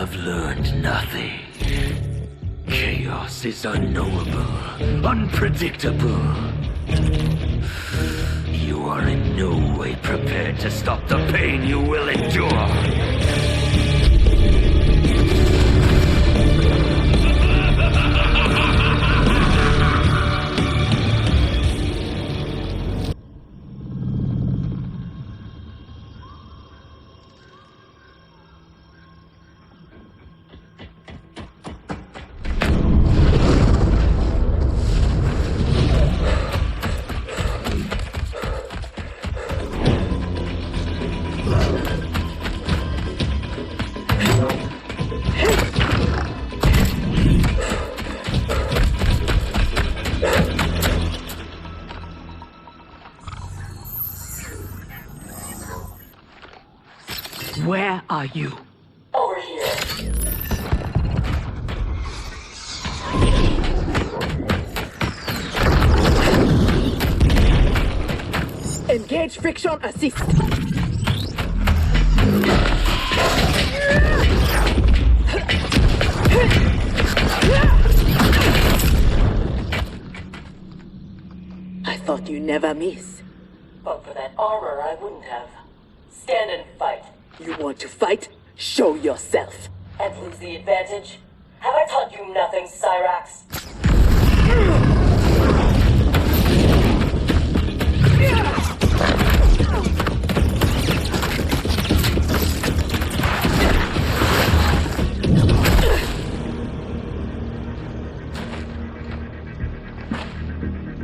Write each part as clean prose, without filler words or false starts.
have learned nothing. Chaos is unknowable, unpredictable. You are in no way prepared to stop the pain you will endure. Where are you? Over here. Engage friction assist. I thought you never miss. But for that armor, I wouldn't have. Stand and fight. You want to fight? Show yourself. And lose the advantage? Have I taught you nothing, Cyrax?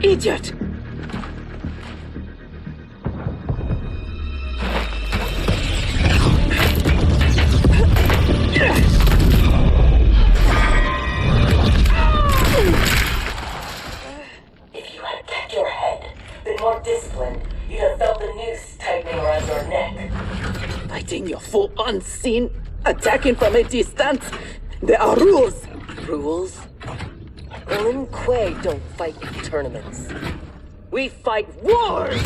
Idiot! If you had kept your head, been more disciplined, you'd have felt the noose tightening around your neck. Fighting your foe unseen, attacking from a distance. There are rules. Rules? Lin Kuei don't fight in tournaments. We fight wars!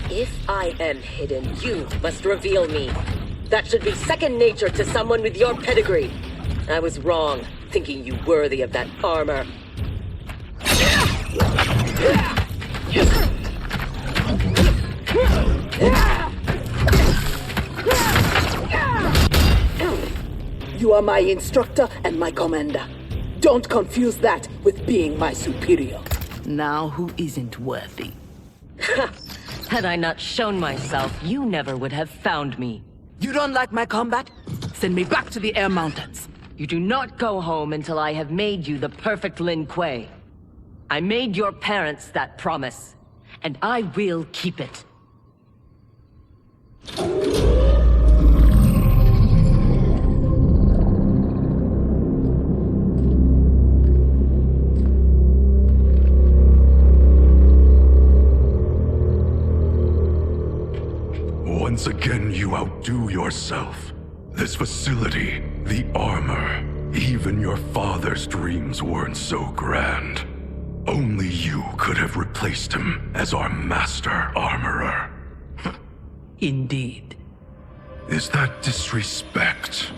If I am hidden, you must reveal me. That should be second nature to someone with your pedigree. I was wrong, thinking you worthy of that armor. You are my instructor and my commander. Don't confuse that with being my superior. Now who isn't worthy? Had I not shown myself, you never would have found me. You don't like my combat? Send me back to the Air Mountains. You do not go home until I have made you the perfect Lin Kuei. I made your parents that promise, and I will keep it. Once again, you outdo yourself. This facility, the armor, even your father's dreams weren't so grand. Only you could have replaced him as our master armorer. Indeed. Is that disrespect?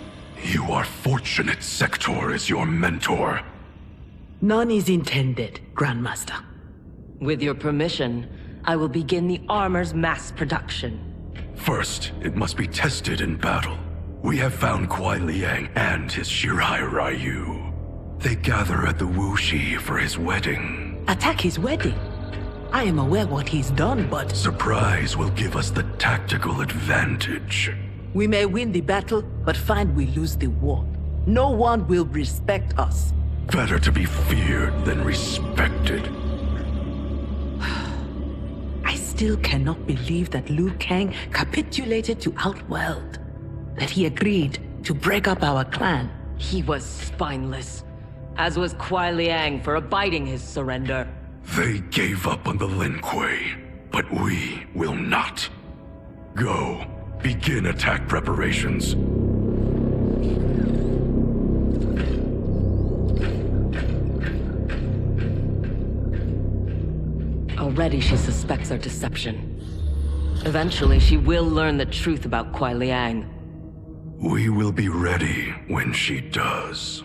You are fortunate Sector is your mentor. None is intended, Grandmaster. With your permission, I will begin the armor's mass production. First, it must be tested in battle. We have found Kuai Liang and his Shirai Ryu. They gather at the Wuxi for his wedding. Attack his wedding? I am aware what he's done, but... Surprise will give us the tactical advantage. We may win the battle, but find we lose the war. No one will respect us. Better to be feared than respected. I still cannot believe that Liu Kang capitulated to Outworld. That he agreed to break up our clan. He was spineless, as was Kuai Liang for abiding his surrender. They gave up on the Lin Kuei, but we will not. Go, begin attack preparations. Already she suspects our deception. Eventually she will learn the truth about Kuai Liang. We will be ready when she does.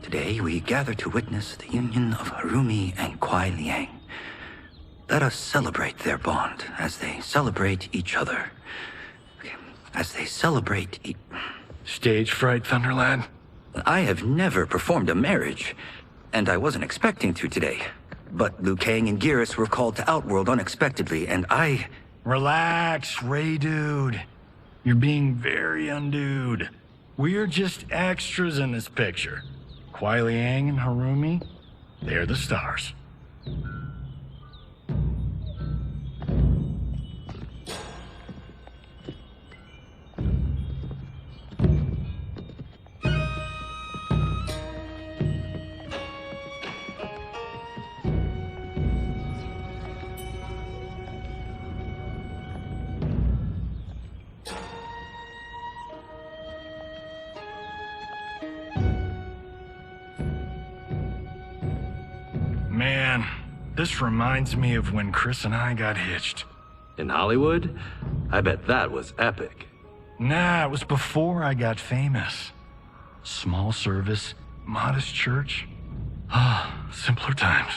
Today we gather to witness the union of Harumi and Kuai Liang. Let us celebrate their bond as they celebrate each other. As they celebrate Stage fright, Thunderlad? I have never performed a marriage, and I wasn't expecting to today. But Liu Kang and Geras were called to Outworld unexpectedly, and I... Relax, Ray dude. You're being very undude. We're just extras in this picture. Kuai Liang and Harumi, they're the stars. Man, this reminds me of when Chris and I got hitched. In Hollywood? I bet that was epic. Nah, it was before I got famous. Small service, modest church. Ah, simpler times.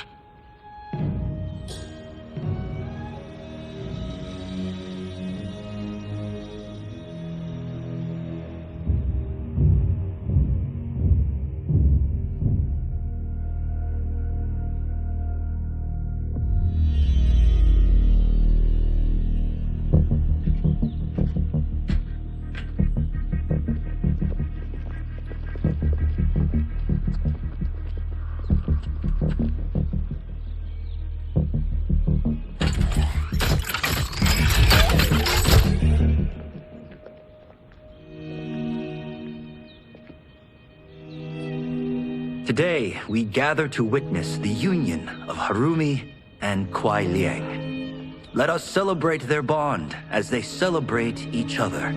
Today, we gather to witness the union of Harumi and Kuai Liang. Let us celebrate their bond as they celebrate each other.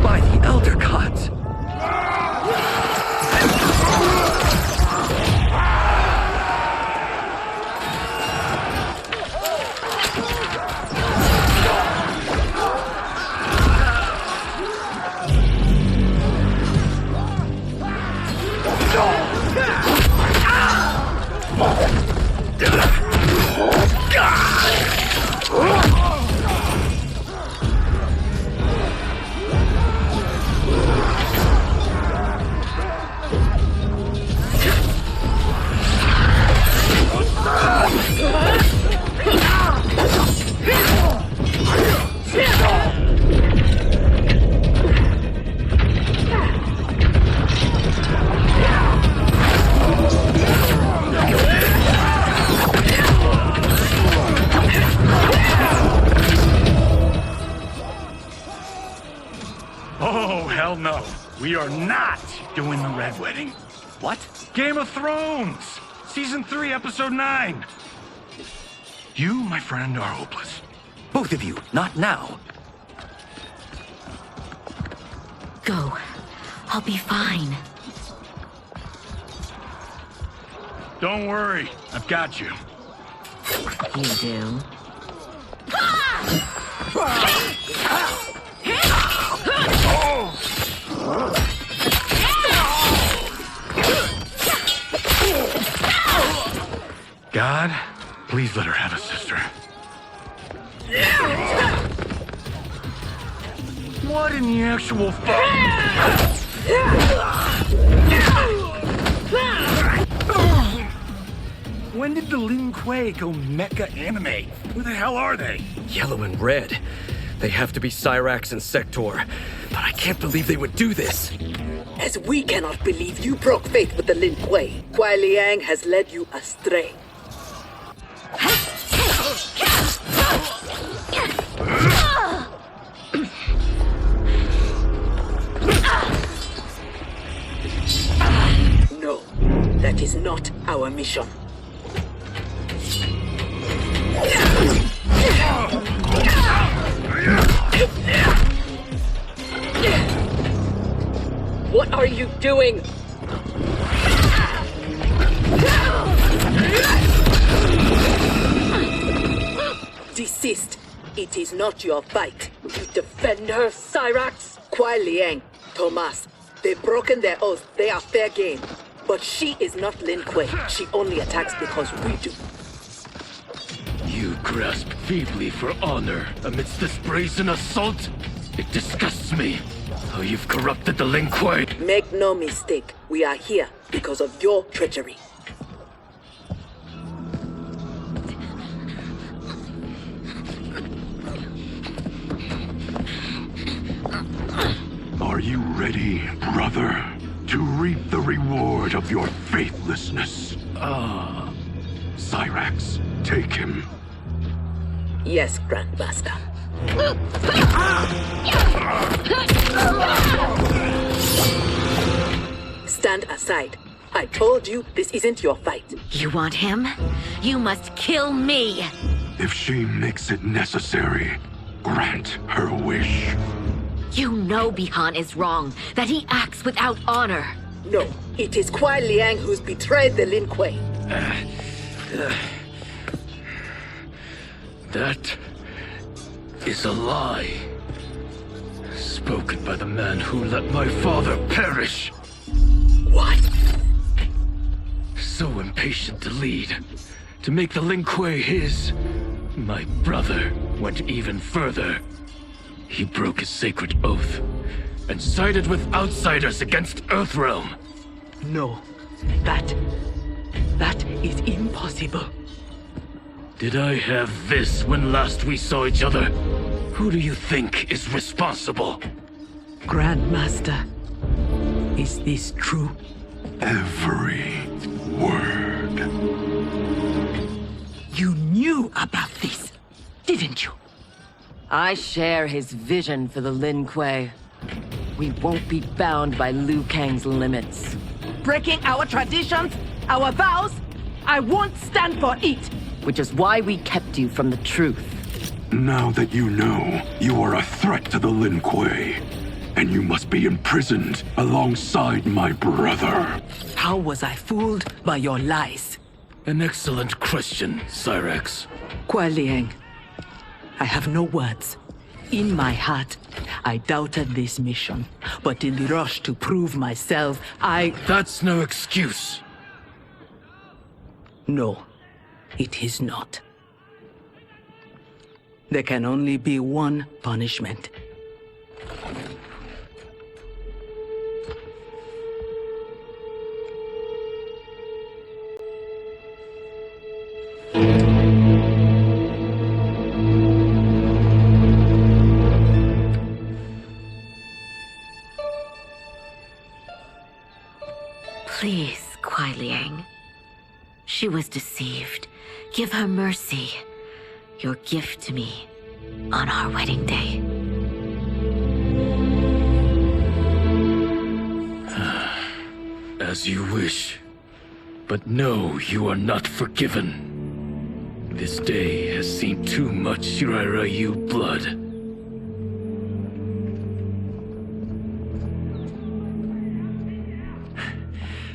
By the Elder Gods! Oh, hell no. We are not doing the Red Wedding. What? Game of Thrones! Season 3, Episode 9. You, my friend, are hopeless. Both of you, not now. Go. I'll be fine. Don't worry, I've got you. You do? God, please let her have a sister. What in the actual fuck? When did the Lin Kuei go mecha anime? Who the hell are they? Yellow and red. They have to be Cyrax and Sector. But I can't believe they would do this. As we cannot believe you broke faith with the Lin Kuei, Kuai Liang has led you astray. No, that is not our mission. doing? Desist. It is not your fight. You defend her, Cyrax? Kuai Liang, Thomas, they've broken their oath. They are fair game. But she is not Lin Kuei. She only attacks because we do. You grasp feebly for honor amidst this brazen assault? It disgusts me how you've corrupted the Lin Kuei. Make no mistake. We are here because of your treachery. Are you ready, brother, to reap the reward of your faithlessness? Cyrax, take him. Yes, Grandmaster. Stand aside. I told you this isn't your fight. You want him? You must kill me! If she makes it necessary, grant her wish. You know Bihan is wrong, that he acts without honor. No, it is Kuai Liang who's betrayed the Lin Kuei. That is a lie. Spoken by the man who let my father perish. What? So impatient to lead, to make the Lin Kuei his. My brother went even further. He broke his sacred oath and sided with outsiders against Earthrealm. No, that is impossible. Did I have this when last we saw each other? Who do you think is responsible? Grandmaster, is this true? Every word. You knew about this, didn't you? I share his vision for the Lin Kuei. We won't be bound by Liu Kang's limits. Breaking our traditions, our vows, I won't stand for it. Which is why we kept you from the truth. Now that you know, you are a threat to the Lin Kuei, and you must be imprisoned alongside my brother. How was I fooled by your lies? An excellent question, Cyrax. Kuai Liang, I have no words. In my heart, I doubted this mission, but in the rush to prove myself, That's no excuse. No, it is not. There can only be one punishment. Please, Kuai Liang. She was deceived. Give her mercy. Your gift to me on our wedding day. As you wish. But no, you are not forgiven. This day has seen too much Shirai Ryu blood.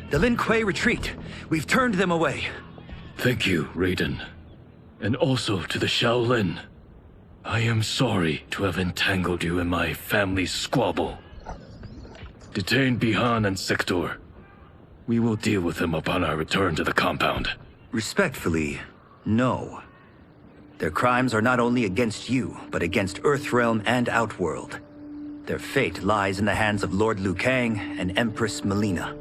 The Lin Kuei retreat. We've turned them away. Thank you, Raiden. And also to the Shaolin. I am sorry to have entangled you in my family's squabble. Detain Bihan and Sector. We will deal with them upon our return to the compound. Respectfully, no. Their crimes are not only against you, but against Earthrealm and Outworld. Their fate lies in the hands of Lord Liu Kang and Empress Melina.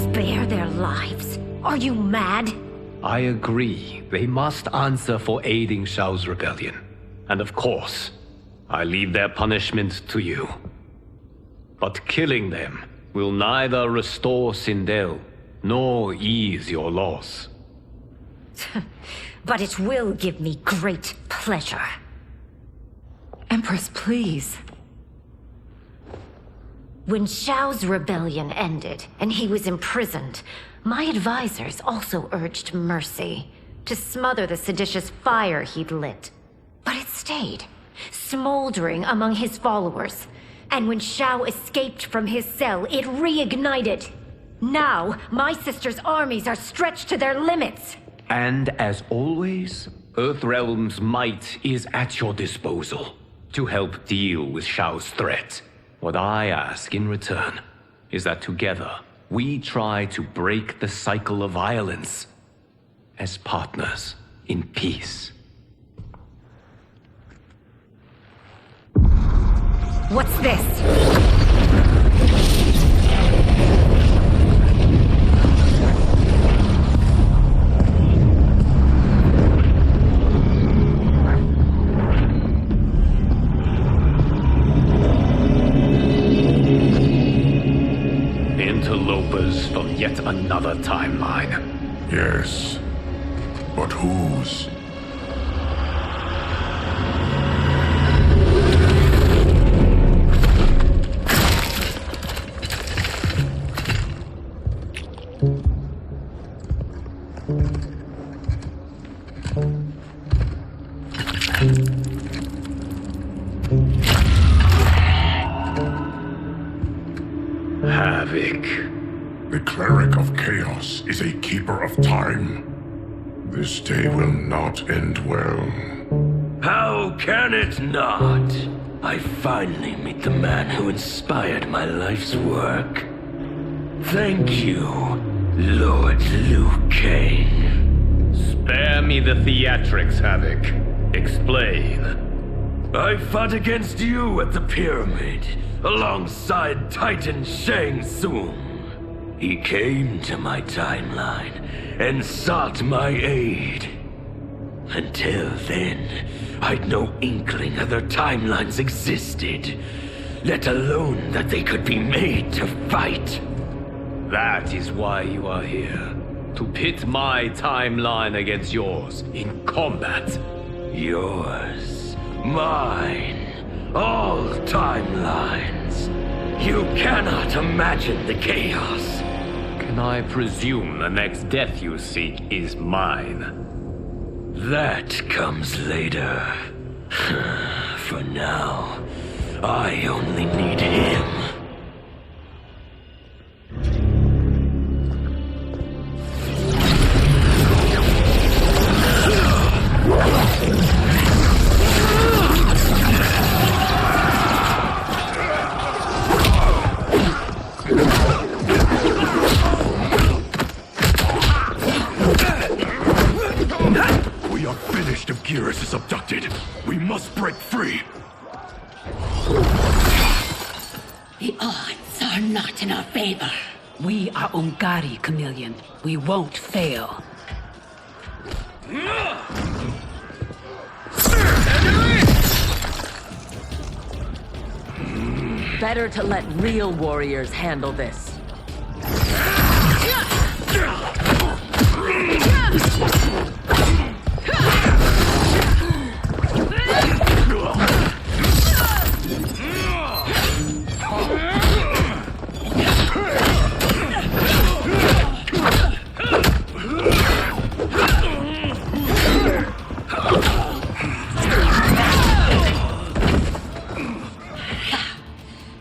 Spare their lives? Are you mad? I agree. They must answer for aiding Shao's rebellion. And of course, I leave their punishment to you. But killing them will neither restore Sindel, nor ease your loss. But it will give me great pleasure. Empress, please. When Shao's rebellion ended and he was imprisoned, my advisors also urged mercy to smother the seditious fire he'd lit. But it stayed, smoldering among his followers. And when Shao escaped from his cell, it reignited. Now, my sister's armies are stretched to their limits. And as always, Earthrealm's might is at your disposal to help deal with Shao's threat. What I ask in return is that together we try to break the cycle of violence as partners in peace. What's this? Interlopers from yet another timeline. Yes. But whose? Havik. The cleric of chaos is a keeper of time. This day will not end well. How can it not? I finally meet the man who inspired my life's work. Thank you, Lord Liu Kang. Spare me the theatrics, Havik. Explain. I fought against you at the pyramid, alongside Titan Shang Tsung. He came to my timeline and sought my aid. Until then, I'd no inkling other timelines existed, let alone that they could be made to fight. That is why you are here. To pit my timeline against yours in combat. Yours, mine, all timelines. You cannot imagine the chaos. Can I presume the next death you seek is mine? That comes later. For now, I only need him. If Geras is abducted, we must break free. The odds are not in our favor. We are Ungari, Chameleon. We won't fail. Better to let real warriors handle this.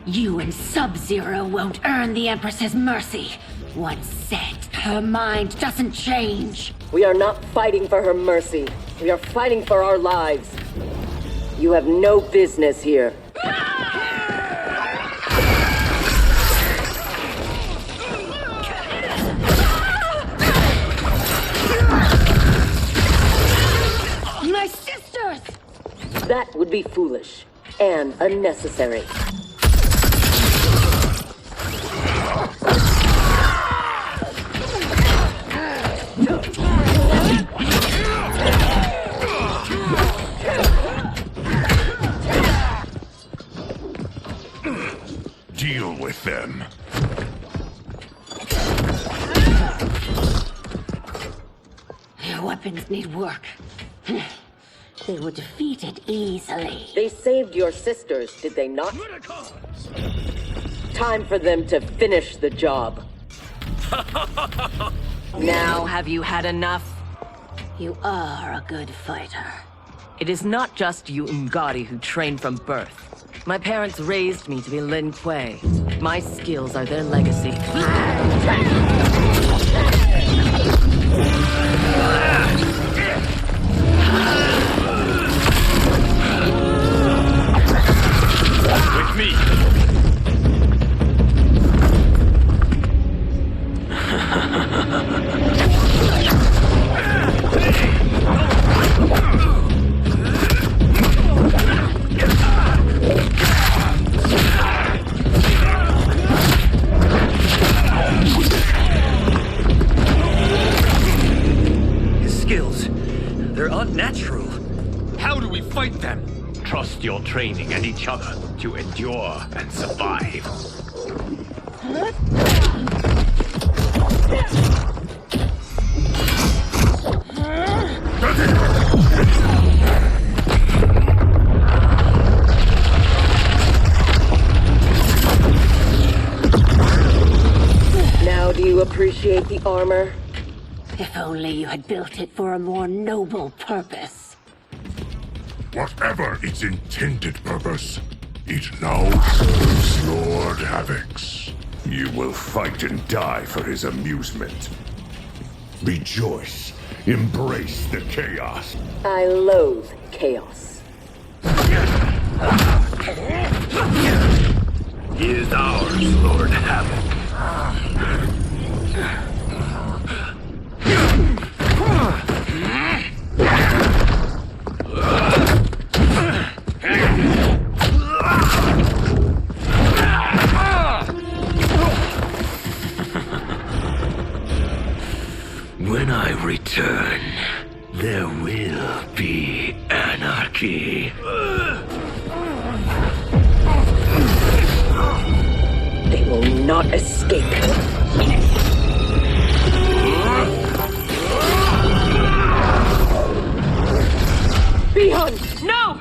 You and Sub-Zero won't earn the Empress's mercy. Once set, her mind doesn't change. We are not fighting for her mercy. We are fighting for our lives. You have no business here. My sisters! That would be foolish and unnecessary. Deal with them. Their weapons need work. They were defeated easily. They saved your sisters, did they not? Time for them to finish the job. Now have you had enough? You are a good fighter. It is not just you Umgadi who train from birth. My parents raised me to be Lin Kuei. My skills are their legacy. With me! His skills, they're unnatural. How do we fight them? Trust your training and each other to endure and survive. Now do you appreciate the armor? If only you had built it for a more noble purpose. Whatever its intended purpose, it now serves Lord Havik's. You will fight and die for his amusement. Rejoice. Embrace the chaos. I loathe chaos. He is ours, Lord Havik. When I return, there will be anarchy. They will not escape. Bihun, no!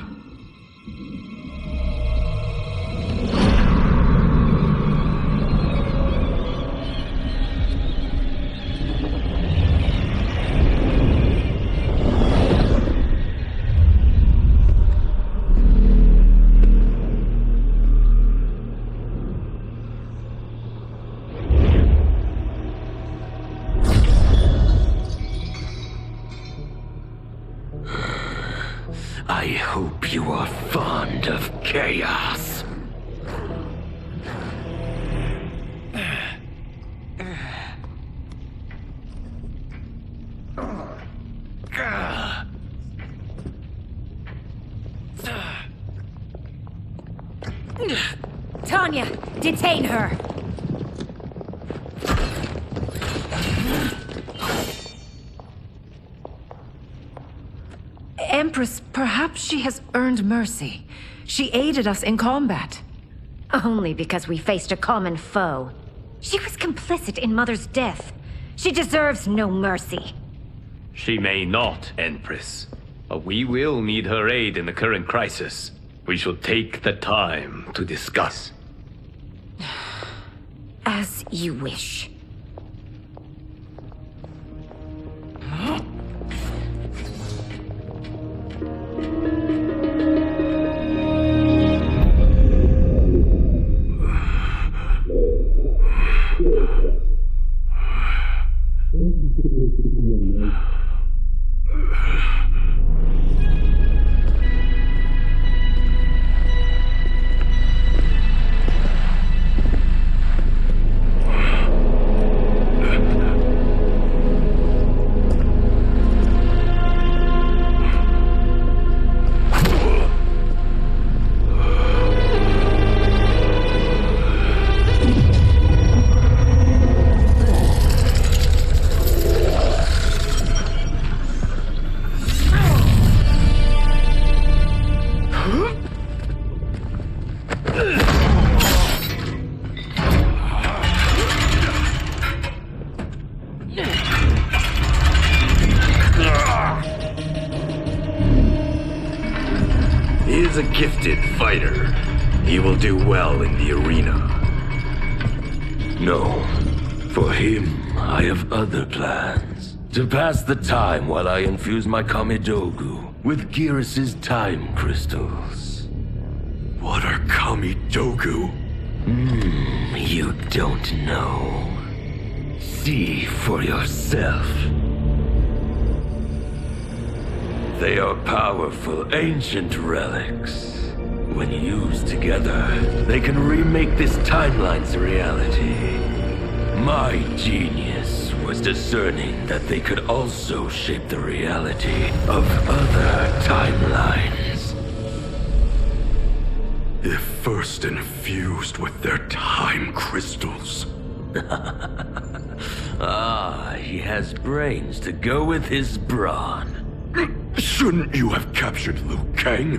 I hope you are fond of chaos. Tanya, detain her! Empress, perhaps she has earned mercy. She aided us in combat. Only because we faced a common foe. She was complicit in Mother's death. She deserves no mercy. She may not, Empress. But we will need her aid in the current crisis. We shall take the time to discuss. As you wish. He is a gifted fighter. He will do well in the arena. No, for him, I have other plans. To pass the time while I infuse my Kamidogu with Gearus' time crystals. What are Kamidogu? You don't know. See for yourself. They are powerful, ancient relics. When used together, they can remake this timeline's reality. My genius was discerning that they could also shape the reality of other timelines. If first infused with their time crystals. He has brains to go with his brawn. Shouldn't you have captured Liu Kang?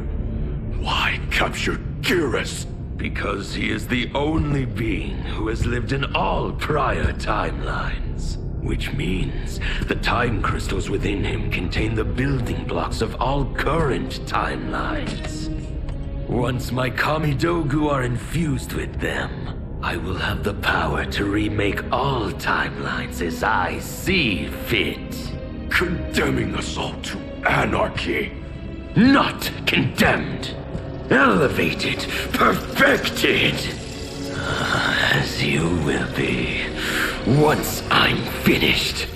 Why capture Gearus? Because he is the only being who has lived in all prior timelines. Which means the time crystals within him contain the building blocks of all current timelines. Once my Kamidogu are infused with them, I will have the power to remake all timelines as I see fit. Condemning us all to anarchy. Not condemned. Elevated, perfected. As you will be, once I'm finished.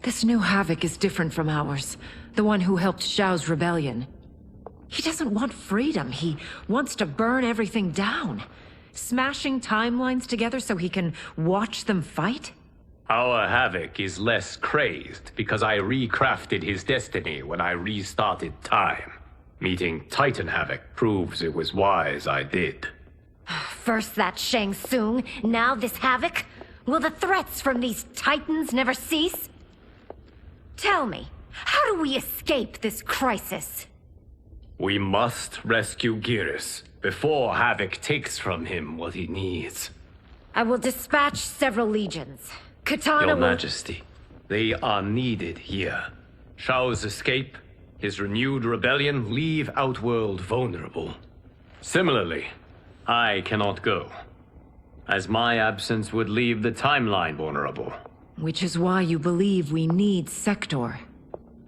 This new Havik is different from ours. The one who helped Xiao's rebellion. He doesn't want freedom. He wants to burn everything down. Smashing timelines together so he can watch them fight? Our Havik is less crazed because I recrafted his destiny when I restarted time. Meeting Titan Havik proves it was wise I did. First that Shang Tsung, now this Havik? Will the threats from these titans never cease? Tell me, how do we escape this crisis? We must rescue Gearus before Havik takes from him what he needs. I will dispatch several legions. Katana Your will... Majesty, they are needed here. Shao's escape, his renewed rebellion leave Outworld vulnerable. Similarly, I cannot go, as my absence would leave the timeline vulnerable. Which is why you believe we need Sector.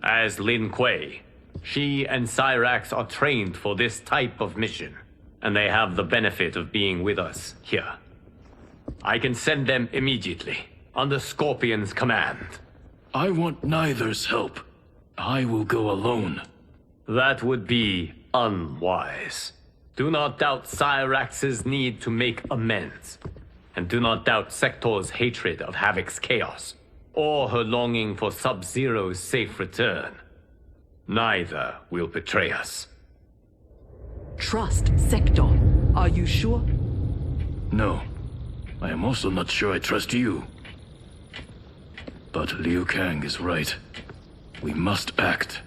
As Lin Kuei, she and Cyrax are trained for this type of mission, and they have the benefit of being with us here. I can send them immediately, under Scorpion's command. I want neither's help. I will go alone. That would be unwise. Do not doubt Cyrax's need to make amends. And do not doubt Sector's hatred of Havik's chaos, or her longing for Sub-Zero's safe return. Neither will betray us. Trust Sector. Are you sure? No. I am also not sure I trust you. But Liu Kang is right. We must act.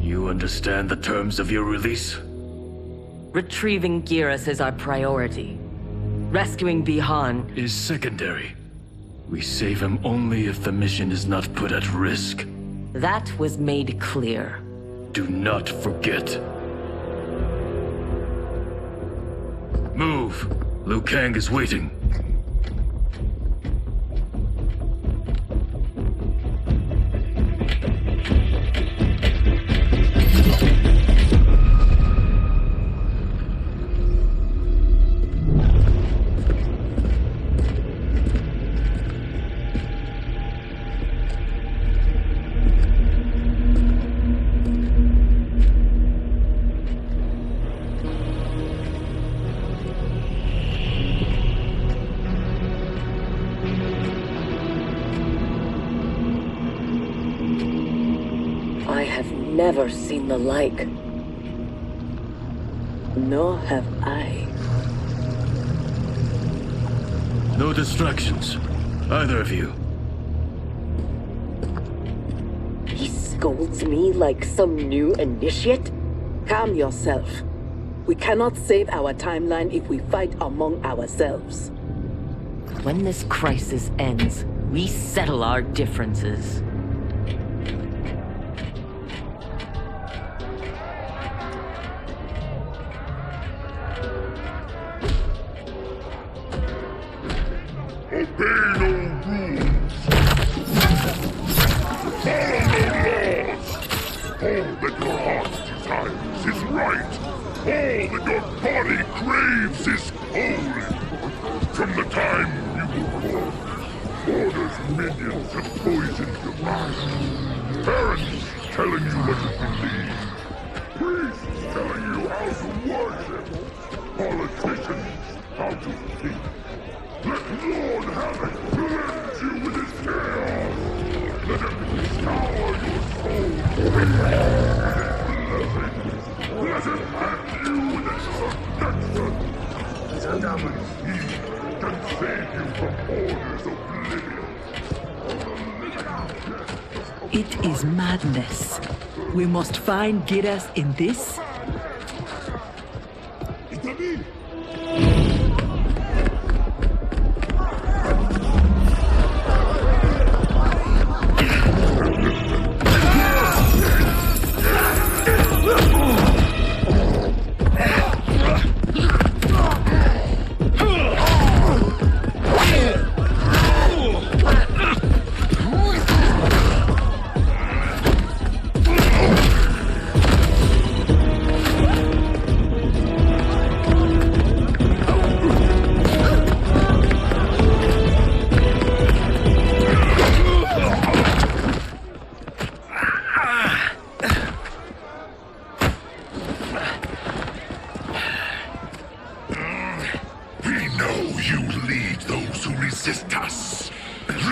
You understand the terms of your release? Retrieving Gearus is our priority. Rescuing Bihan Is secondary. We save him only if the mission is not put at risk. that was made clear. Do not forget. Move! Liu Kang is waiting. I have never seen the like. Nor have I. No distractions. Either of you. He scolds me like some new initiate? Calm yourself. We cannot save our timeline if we fight among ourselves. When this crisis ends, we settle our differences. Obey no rules. Follow no laws. All that your heart desires is right. All that your body craves is holy. From the time you were born, Order's minions have poisoned your mind. Parents telling you what to believe. Priests telling you how to worship. Politicians how to think. Let Lord Havik cleanse you with his chaos! Let him scour your soul with his blessing! Let him hand you with his protection! Only he can save you from Order's oblivion! It is madness. We must find Giras in this.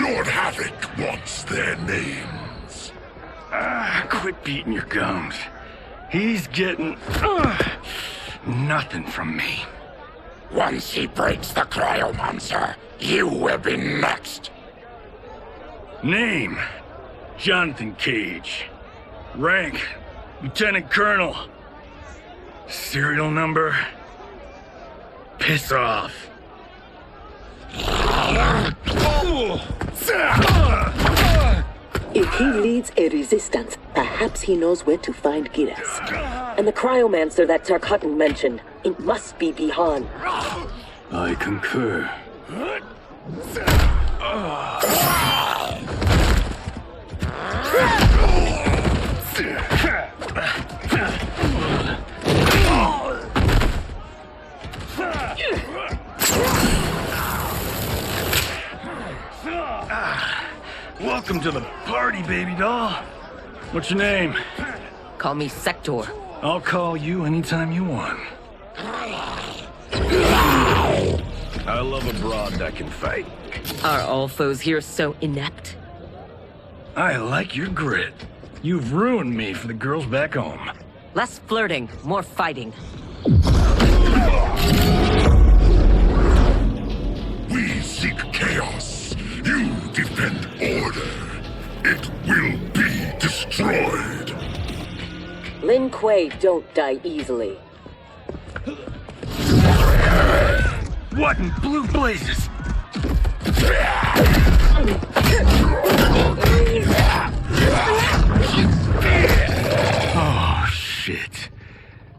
Lord Havik wants their names. Quit beating your gums. He's getting nothing from me. Once he breaks the cryomancer, you will be next. Name: Jonathan Cage. Rank: Lieutenant Colonel. Serial number: piss off. If he leads a resistance, perhaps he knows where to find Giras. And the cryomancer that Tarkatan mentioned, it must be Bihan. I concur. Welcome to the party, baby doll. What's your name? Call me Sector. I'll call you anytime you want. I love a broad that can fight. Are all foes here so inept? I like your grit. You've ruined me for the girls back home. Less flirting, more fighting. We seek chaos. You defend order. It will be destroyed. Lin Kuei don't die easily. What in blue blazes? Oh, shit.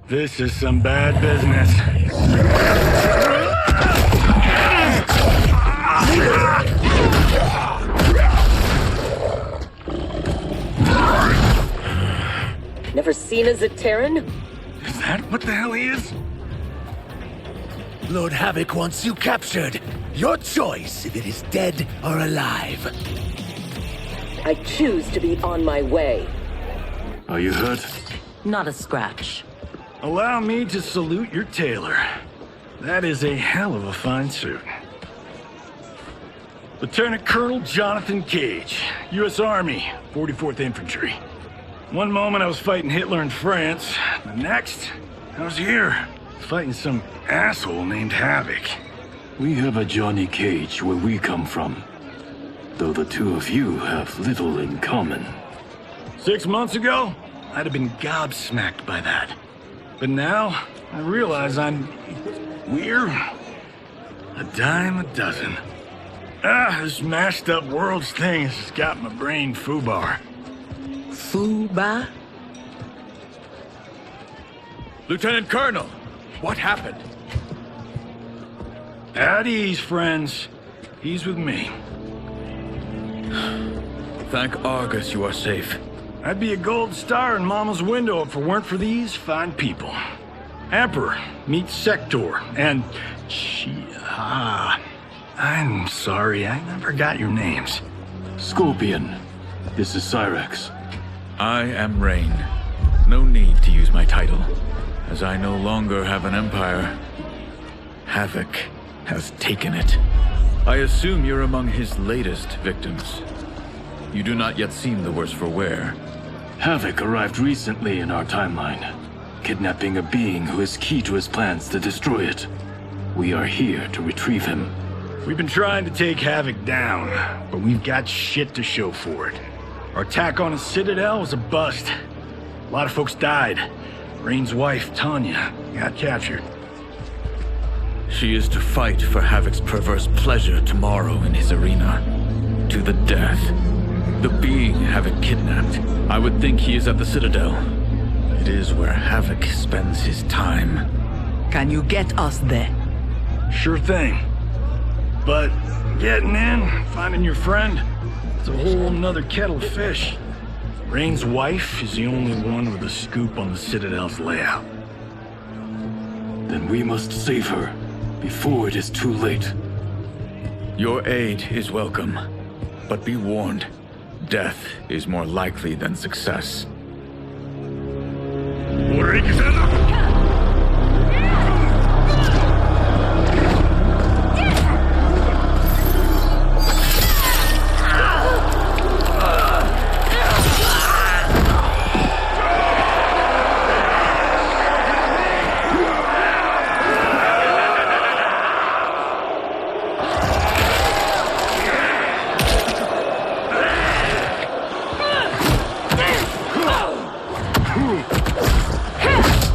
This is some bad business. Never seen a Zaterran? Is that what the hell he is? Lord Havik wants you captured. Your choice if it is dead or alive. I choose to be on my way. Are you hurt? Not a scratch. Allow me to salute your tailor. That is a hell of a fine suit. Lieutenant Colonel Jonathan Cage, U.S. Army, 44th Infantry. One moment I was fighting Hitler in France. The next, I was here, fighting some asshole named Havik. We have a Johnny Cage where we come from. Though the two of you have little in common. 6 months ago, I'd have been gobsmacked by that. But now, I realize I'm weird. A dime a dozen. This mashed up worlds thing has got my brain foobar. Fuba? Lieutenant Colonel, what happened? At ease, friends. He's with me. Thank Argus you are safe. I'd be a gold star in Mama's window if it weren't for these fine people. Emperor, meet Sector, and I'm sorry, I never got your names. Scorpion, this is Cyrex. I am Rain. No need to use my title, as I no longer have an empire. Havik has taken it. I assume you're among his latest victims. You do not yet seem the worse for wear. Havik arrived recently in our timeline, kidnapping a being who is key to his plans to destroy it. We are here to retrieve him. We've been trying to take Havik down, but we've got shit to show for it. Our attack on his citadel was a bust. A lot of folks died. Rain's wife, Tanya, got captured. She is to fight for Havik's perverse pleasure tomorrow in his arena. To the death. The being Havik kidnapped. I would think he is at the Citadel. It is where Havik spends his time. Can you get us there? Sure thing. But getting in, finding your friend, it's a whole nother kettle of fish. Rain's wife is the only one with a scoop on the Citadel's layout. Then we must save her before it is too late. Your aid is welcome, but be warned. Death is more likely than success.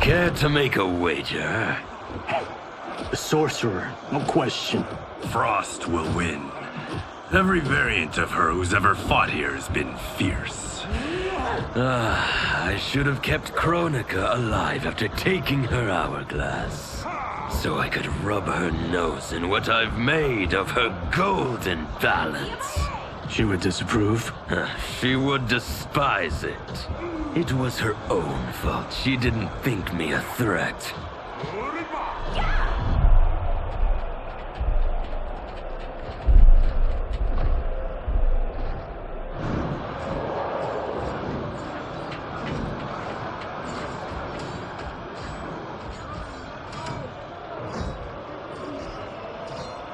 Care to make a wager? The sorcerer, no question. Frost will win. Every variant of her who's ever fought here has been fierce. I should have kept Kronika alive after taking her hourglass, so I could rub her nose in what I've made of her golden balance. She would disapprove. She would despise it. It was her own fault she didn't think me a threat.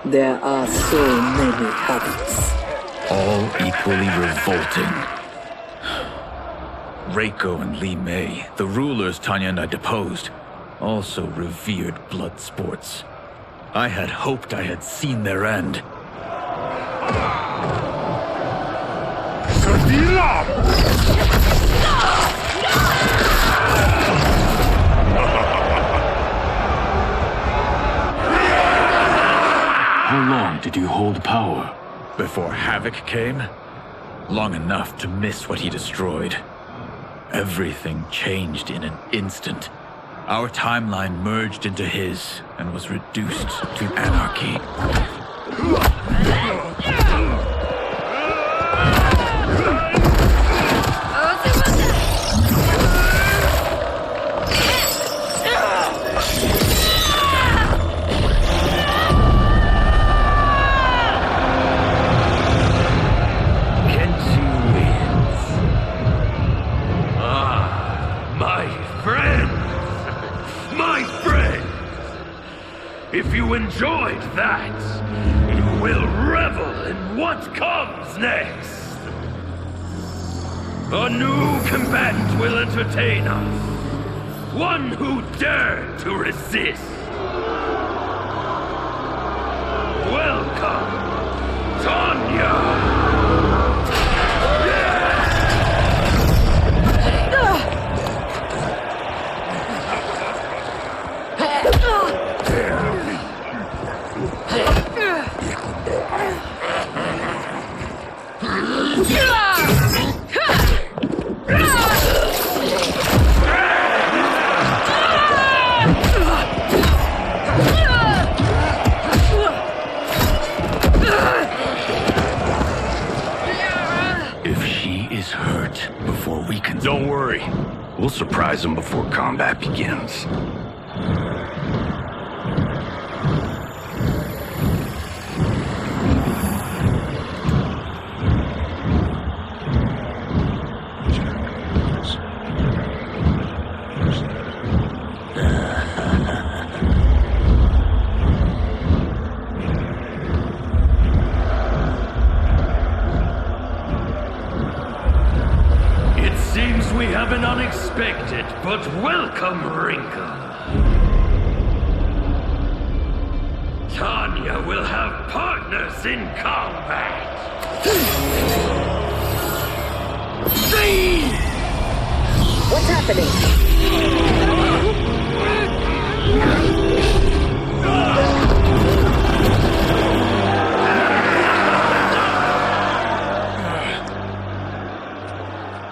There are so many Haviks. All equally revolting. Reiko and Li Mei, the rulers Tanya and I deposed, also revered blood sports. I had hoped I had seen their end. How long did you hold power? Before Havik came? Long enough to miss what he destroyed. Everything changed in an instant. Our timeline merged into his and was reduced to anarchy. If you enjoyed that, you will revel in what comes next. A new combatant will entertain us. One who dared to resist. Welcome, Tanya! Don't worry. We'll surprise them before combat begins. We have an unexpected but welcome wrinkle. Tanya will have partners in combat. What's happening?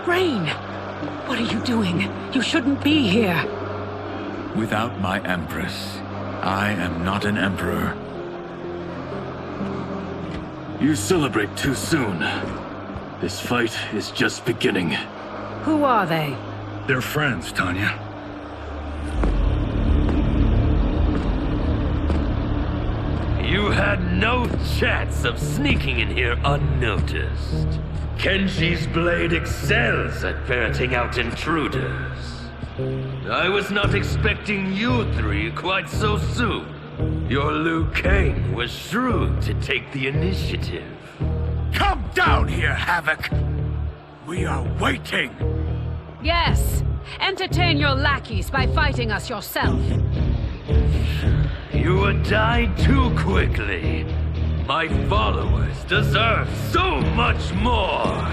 Rain! What are you doing? You shouldn't be here. Without my Empress, I am not an Emperor. You celebrate too soon. This fight is just beginning. Who are they? They're friends, Tanya. You had no chance of sneaking in here unnoticed. Kenji's blade excels at ferreting out intruders. I was not expecting you three quite so soon. Your Liu Kang was shrewd to take the initiative. Come down here, Havik! We are waiting! Yes. Entertain your lackeys by fighting us yourself. You would die too quickly. My followers deserve so much more!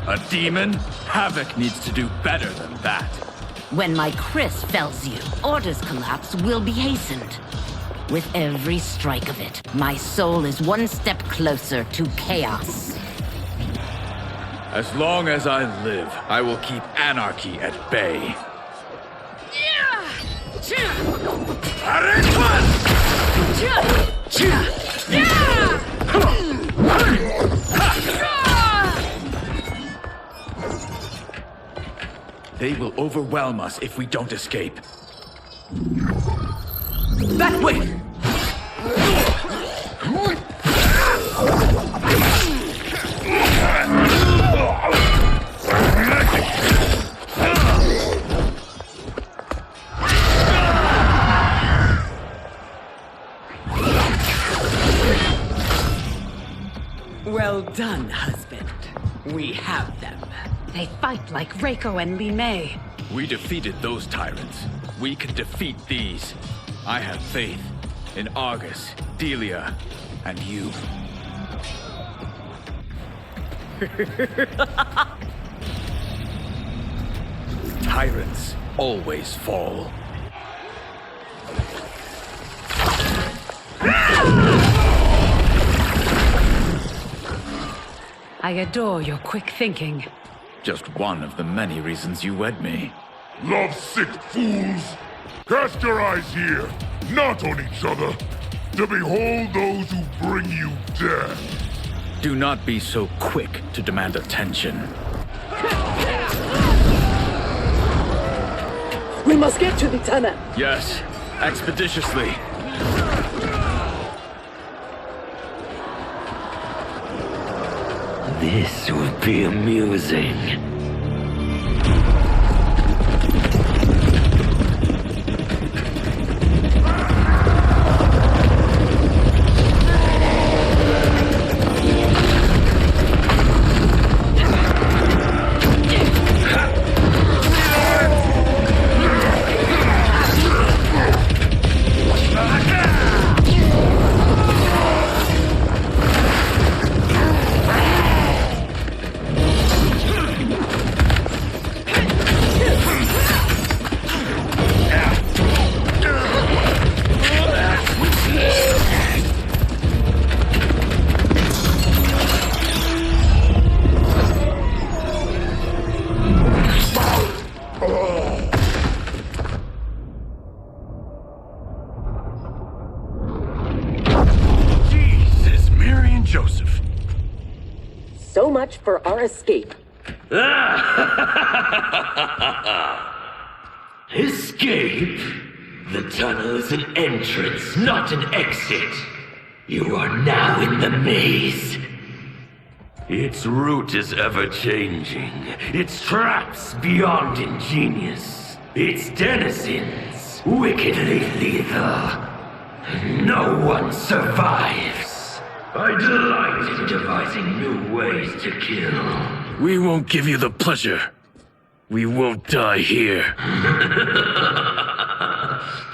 A demon? Havik needs to do better than that. When my Chris fells you, Order's collapse will be hastened. With every strike of it, my soul is one step closer to chaos. As long as I live, I will keep anarchy at bay. They will overwhelm us if we don't escape. That way! Well done, husband. We have them. They fight like Reiko and Li Mei. We defeated those tyrants. We can defeat these. I have faith in Argus, Delia, and you. Tyrants always fall. I adore your quick thinking. Just one of the many reasons you wed me. Love-sick fools! Cast your eyes here, not on each other, to behold those who bring you death. Do not be so quick to demand attention. We must get to the tunnel. Yes, expeditiously. This will be amusing. Joseph. So much for our escape. Escape? The tunnel is an entrance, not an exit. You are now in the maze. Its route is ever-changing. Its traps beyond ingenious. Its denizens wickedly lethal. No one survives. I delight in devising new ways to kill. We won't give you the pleasure. We won't die here.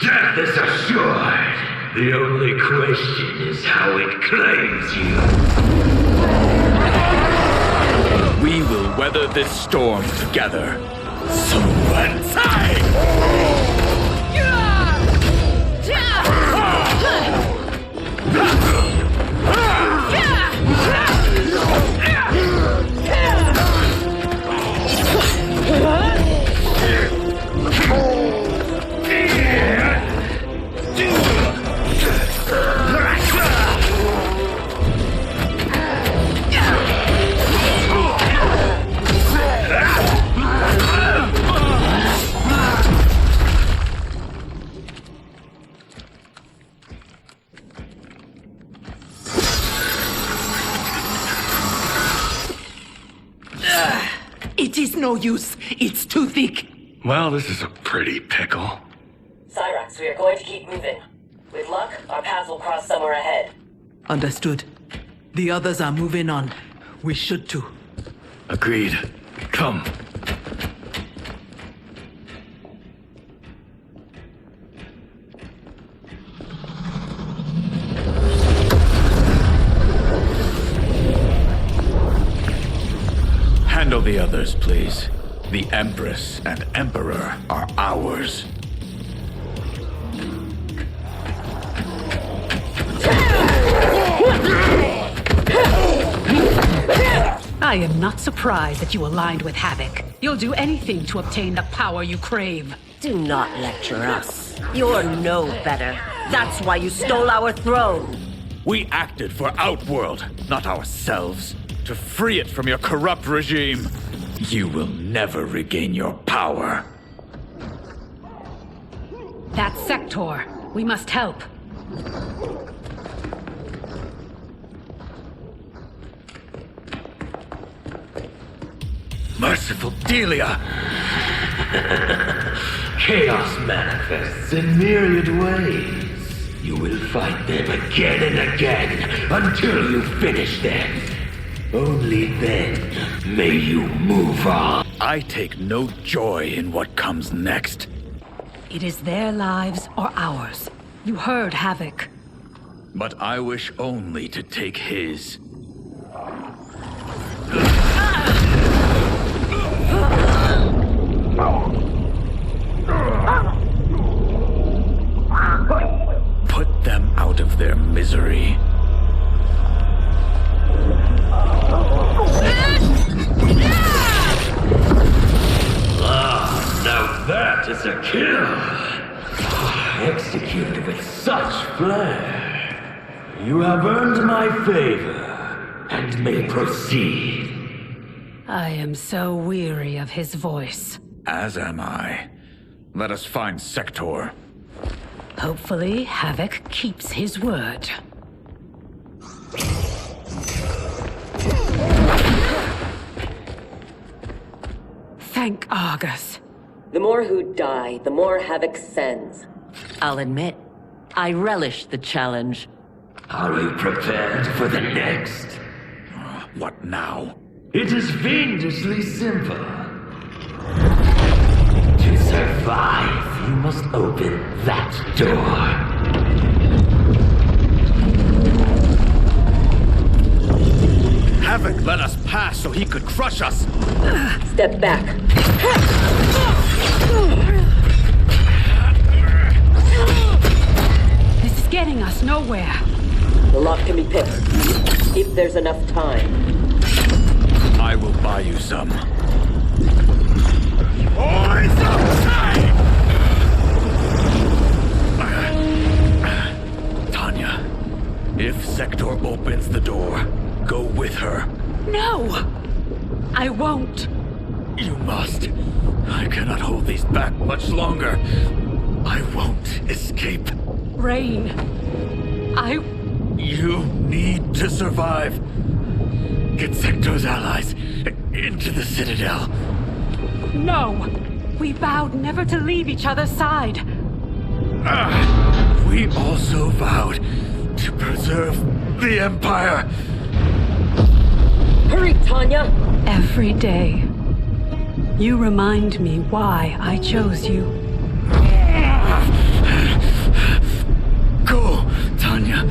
Death is assured. The only question is how it claims you. We will weather this storm together. It is no use. It's too thick. Well, this is a pretty pickle. Cyrax, we are going to keep moving. With luck, our paths will cross somewhere ahead. Understood. The others are moving on. We should too. Agreed. Come. Handle the others, please. The Empress and Emperor are ours. I am not surprised that you aligned with Havik. You'll do anything to obtain the power you crave. Do not lecture us. You're no better. That's why you stole our throne. We acted for Outworld, not ourselves. To free it from your corrupt regime. You will never regain your power. That Sector. We must help. Merciful Delia! Chaos manifests in myriad ways. You will fight them again and again until you finish them. Only then may you move on. I take no joy in what comes next. It is their lives or ours. You heard Havik. But I wish only to take his. Put them out of their misery. Now that is a kill. Executed with such flair. You have earned my favor and may proceed. I am so weary of his voice. As am I. Let us find Sector. Hopefully, Havik keeps his word. Thank Argus. The more who die, the more Havik sends. I'll admit, I relish the challenge. Are you prepared for the next? What now? It is fiendishly simple. To survive, you must open that door. Havik let us pass so he could crush us! Step back. This is getting us nowhere. The lock can be picked, if there's enough time. I will buy you some. Tanya, if Sector opens the door, go with her. No! I won't. You must. I cannot hold these back much longer. I won't escape. Rain. You need to survive. Get Sector's allies into the Citadel. No! We vowed never to leave each other's side. We also vowed to preserve the Empire. Hurry, Tanya! Every day, you remind me why I chose you. Go, Tanya.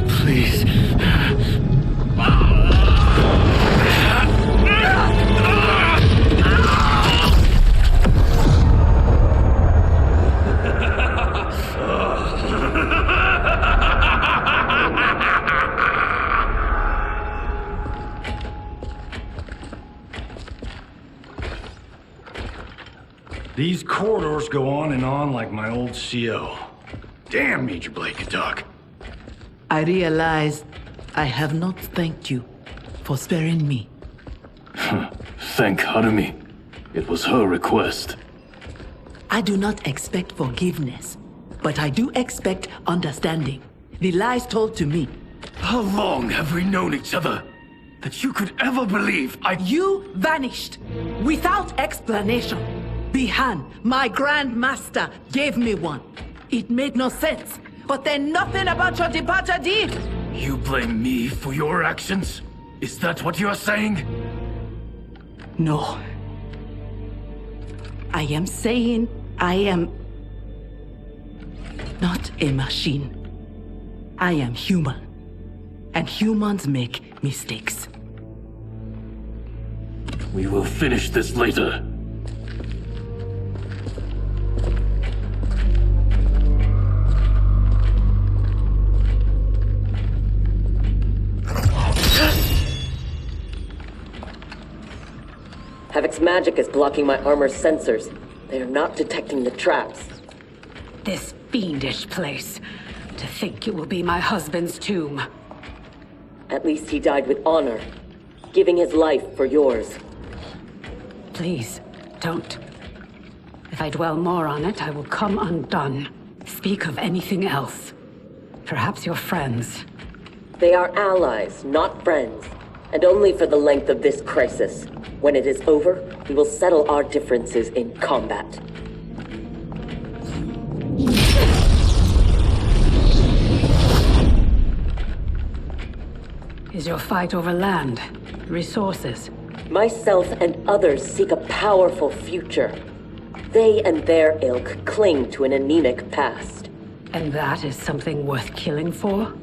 Please. These corridors go on and on like my old CO. Damn, Major Blade could talk. I realize I have not thanked you for sparing me. Thank Harumi. It was her request. I do not expect forgiveness, but I do expect understanding. The lies told to me. How long have we known each other that you could ever believe You vanished without explanation. Bihan, my Grand Master, gave me one. It made no sense, but then nothing about your departure did. You blame me for your actions? Is that what you're saying? No. I am saying I am not a machine. I am human. And humans make mistakes. We will finish this later. Havik's magic is blocking my armor's sensors. They are not detecting the traps. This fiendish place. To think it will be my husband's tomb. At least he died with honor, giving his life for yours. Please, don't. If I dwell more on it, I will come undone. Speak of anything else. Perhaps your friends. They are allies, not friends. And only for the length of this crisis. When it is over, we will settle our differences in combat. Is your fight over land, resources? Myself and others seek a powerful future. They and their ilk cling to an anemic past. And that is something worth killing for?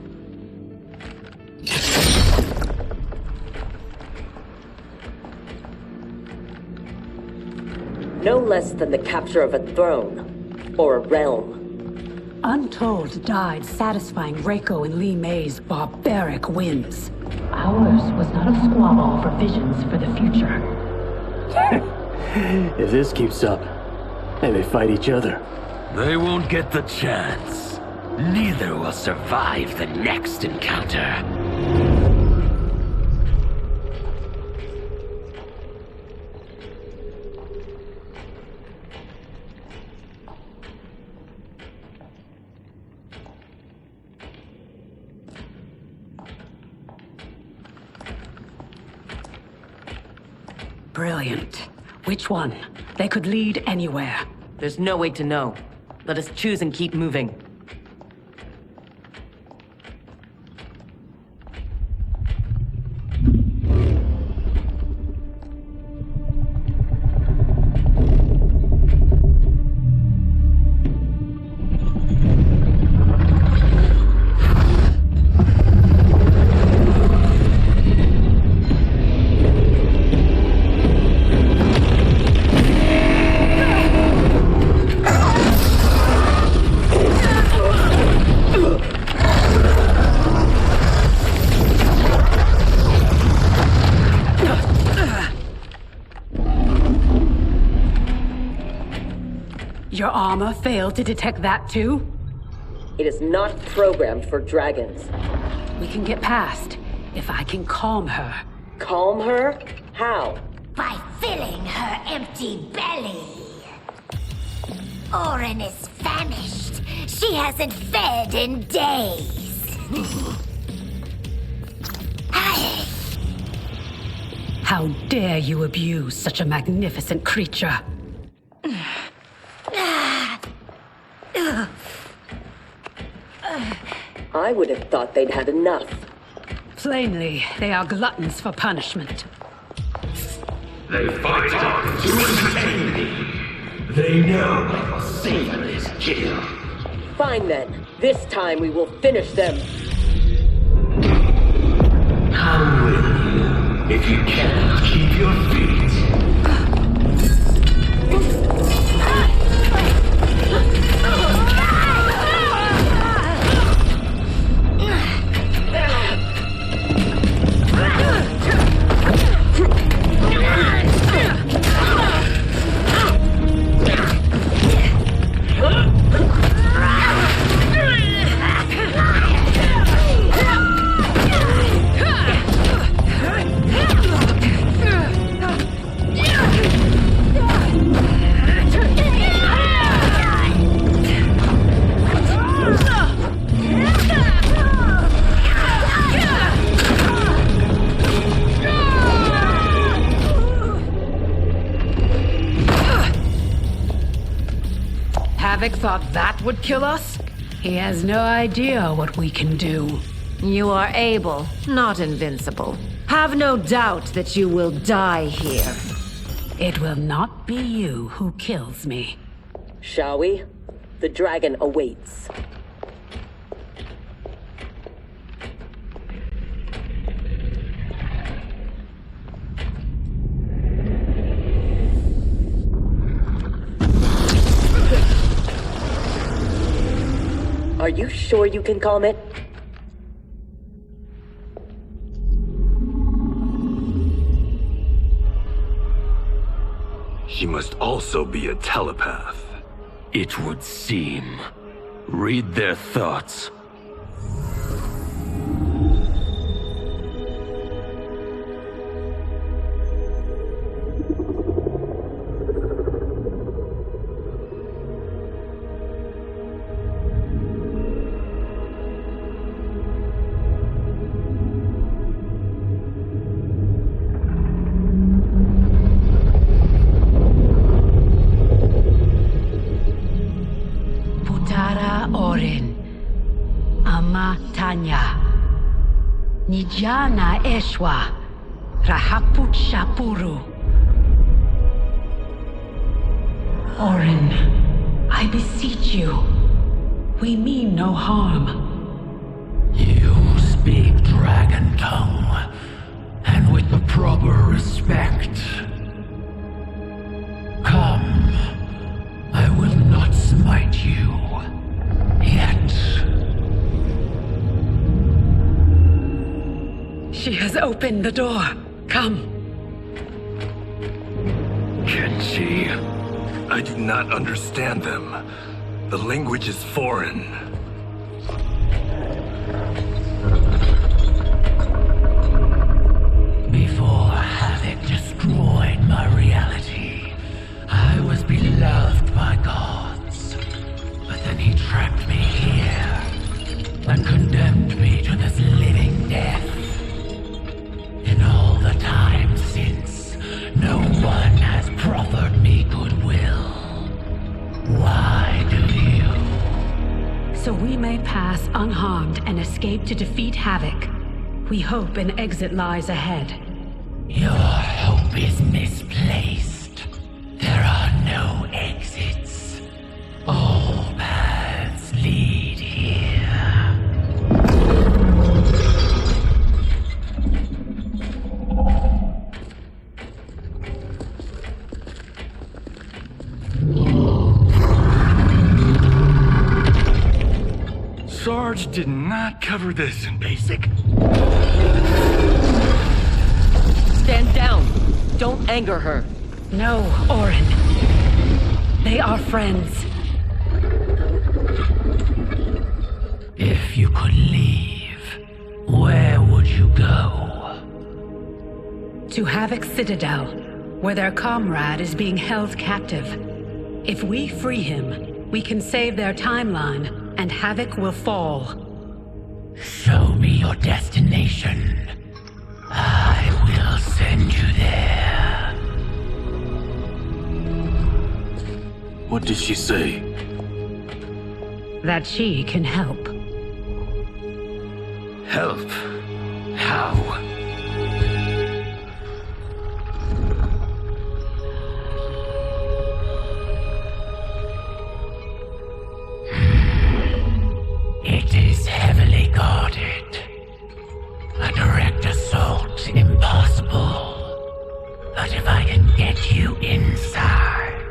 No less than the capture of a throne, or a realm. Untold died satisfying Reiko and Li Mei's barbaric whims. Ours was not a squabble for visions for the future. If this keeps up, they may fight each other. They won't get the chance. Neither will survive the next encounter. Brilliant. Which one? They could lead anywhere. There's no way to know. Let us choose and keep moving. Your armor failed to detect that too? It is not programmed for dragons. We can get past if I can calm her. Calm her? How? By filling her empty belly. Orin is famished. She hasn't fed in days. How dare you abuse such a magnificent creature? I would have thought they'd had enough. Plainly, they are gluttons for punishment. They fight to entertain me. They know I will savor this kill. Fine then. This time we will finish them. How will you if you cannot keep your feet? Havik thought that would kill us? He has no idea what we can do. You are able, not invincible. Have no doubt that you will die here. It will not be you who kills me. Shall we? The dragon awaits. Are you sure you can calm it? He must also be a telepath. It would seem. Read their thoughts. Nijana Eshwa, Rahaput Shapuru. Orin, I beseech you. We mean no harm. You speak dragon tongue, and with the proper respect. Come, I will not smite you. Yet. She has opened the door. Come. Can she? I do not understand them. The language is foreign. Before Havik destroyed my reality, I was beloved by gods. But then he trapped me here and condemned me to this living death. In all the time since, no one has proffered me goodwill. Why do you? So we may pass unharmed and escape to defeat Havik. We hope an exit lies ahead. Your hope is misplaced. There are no exits. All paths lead here. Sarge did not cover this in basic. Stand down. Don't anger her. No, Orin. They are friends. to Havik's citadel, where their comrade is being held captive. If we free him, we can save their timeline, and Havik will fall. Show me your destination. I will send you there. What did she say? That she can help. Help? How? It is heavily guarded. A direct assault impossible. But if I can get you inside...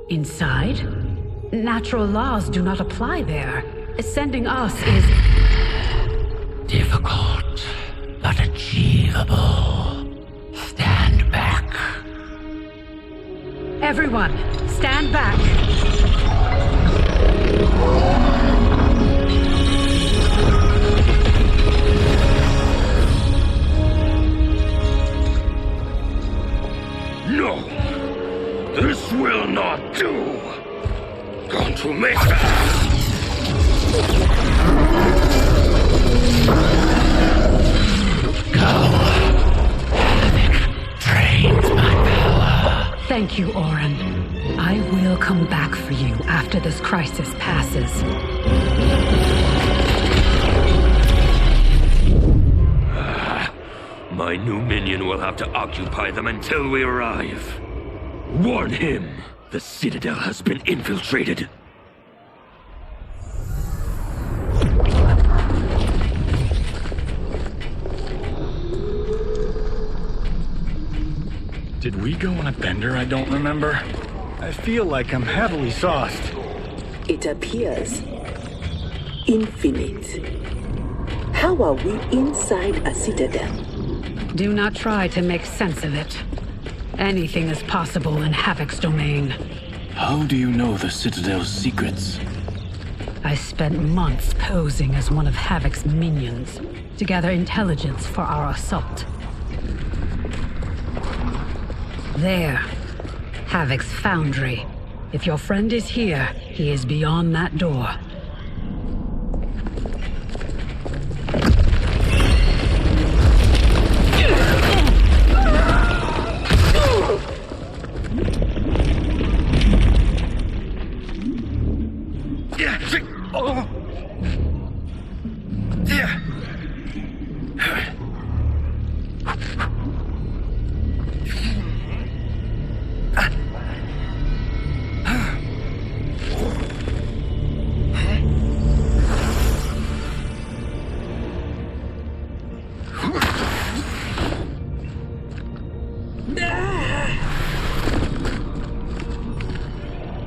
Inside? Natural laws do not apply there. Sending us is... difficult, but achievable. Stand back. Everyone, stand back. No! This will not do! Going to make that! Thank you, Orin. I will come back for you after this crisis passes. My new minion will have to occupy them until we arrive. Warn him! The Citadel has been infiltrated. Did we go on a bender I don't remember? I feel like I'm heavily sauced. It appears infinite. How are we inside a citadel? Do not try to make sense of it. Anything is possible in Havik's domain. How do you know the Citadel's secrets? I spent months posing as one of Havik's minions to gather intelligence for our assault. There. Havik's foundry. If your friend is here, he is beyond that door.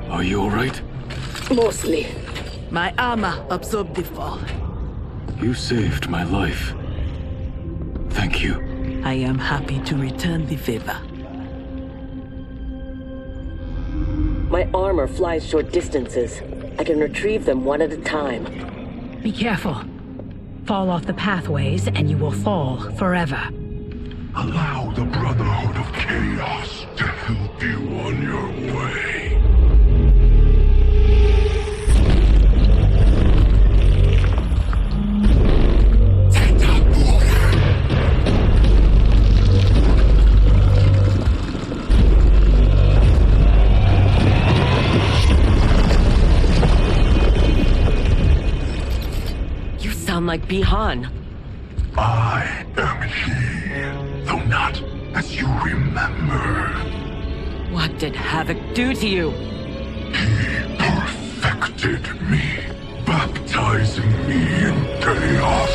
Are you alright? Mostly. My armor absorbed the fall. You saved my life. Thank you. I am happy to return the favor. My armor flies short distances. I can retrieve them one at a time. Be careful. Fall off the pathways and you will fall forever. Allow the Brotherhood of Chaos to help you on your way. Like Bihan. I am he, though not as you remember. What did Havik do to you? He perfected me, baptizing me in chaos.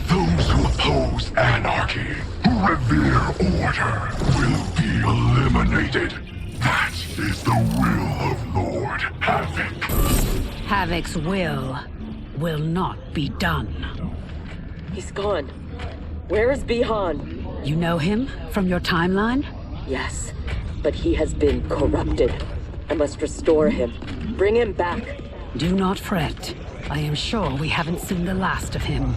Those who oppose anarchy, who revere order, will be eliminated. That is the will of Lord Havik. Havik's will not be done. He's gone. Where is Bihan? You know him from your timeline? Yes, but he has been corrupted. I must restore him. Bring him back. Do not fret. I am sure we haven't seen the last of him.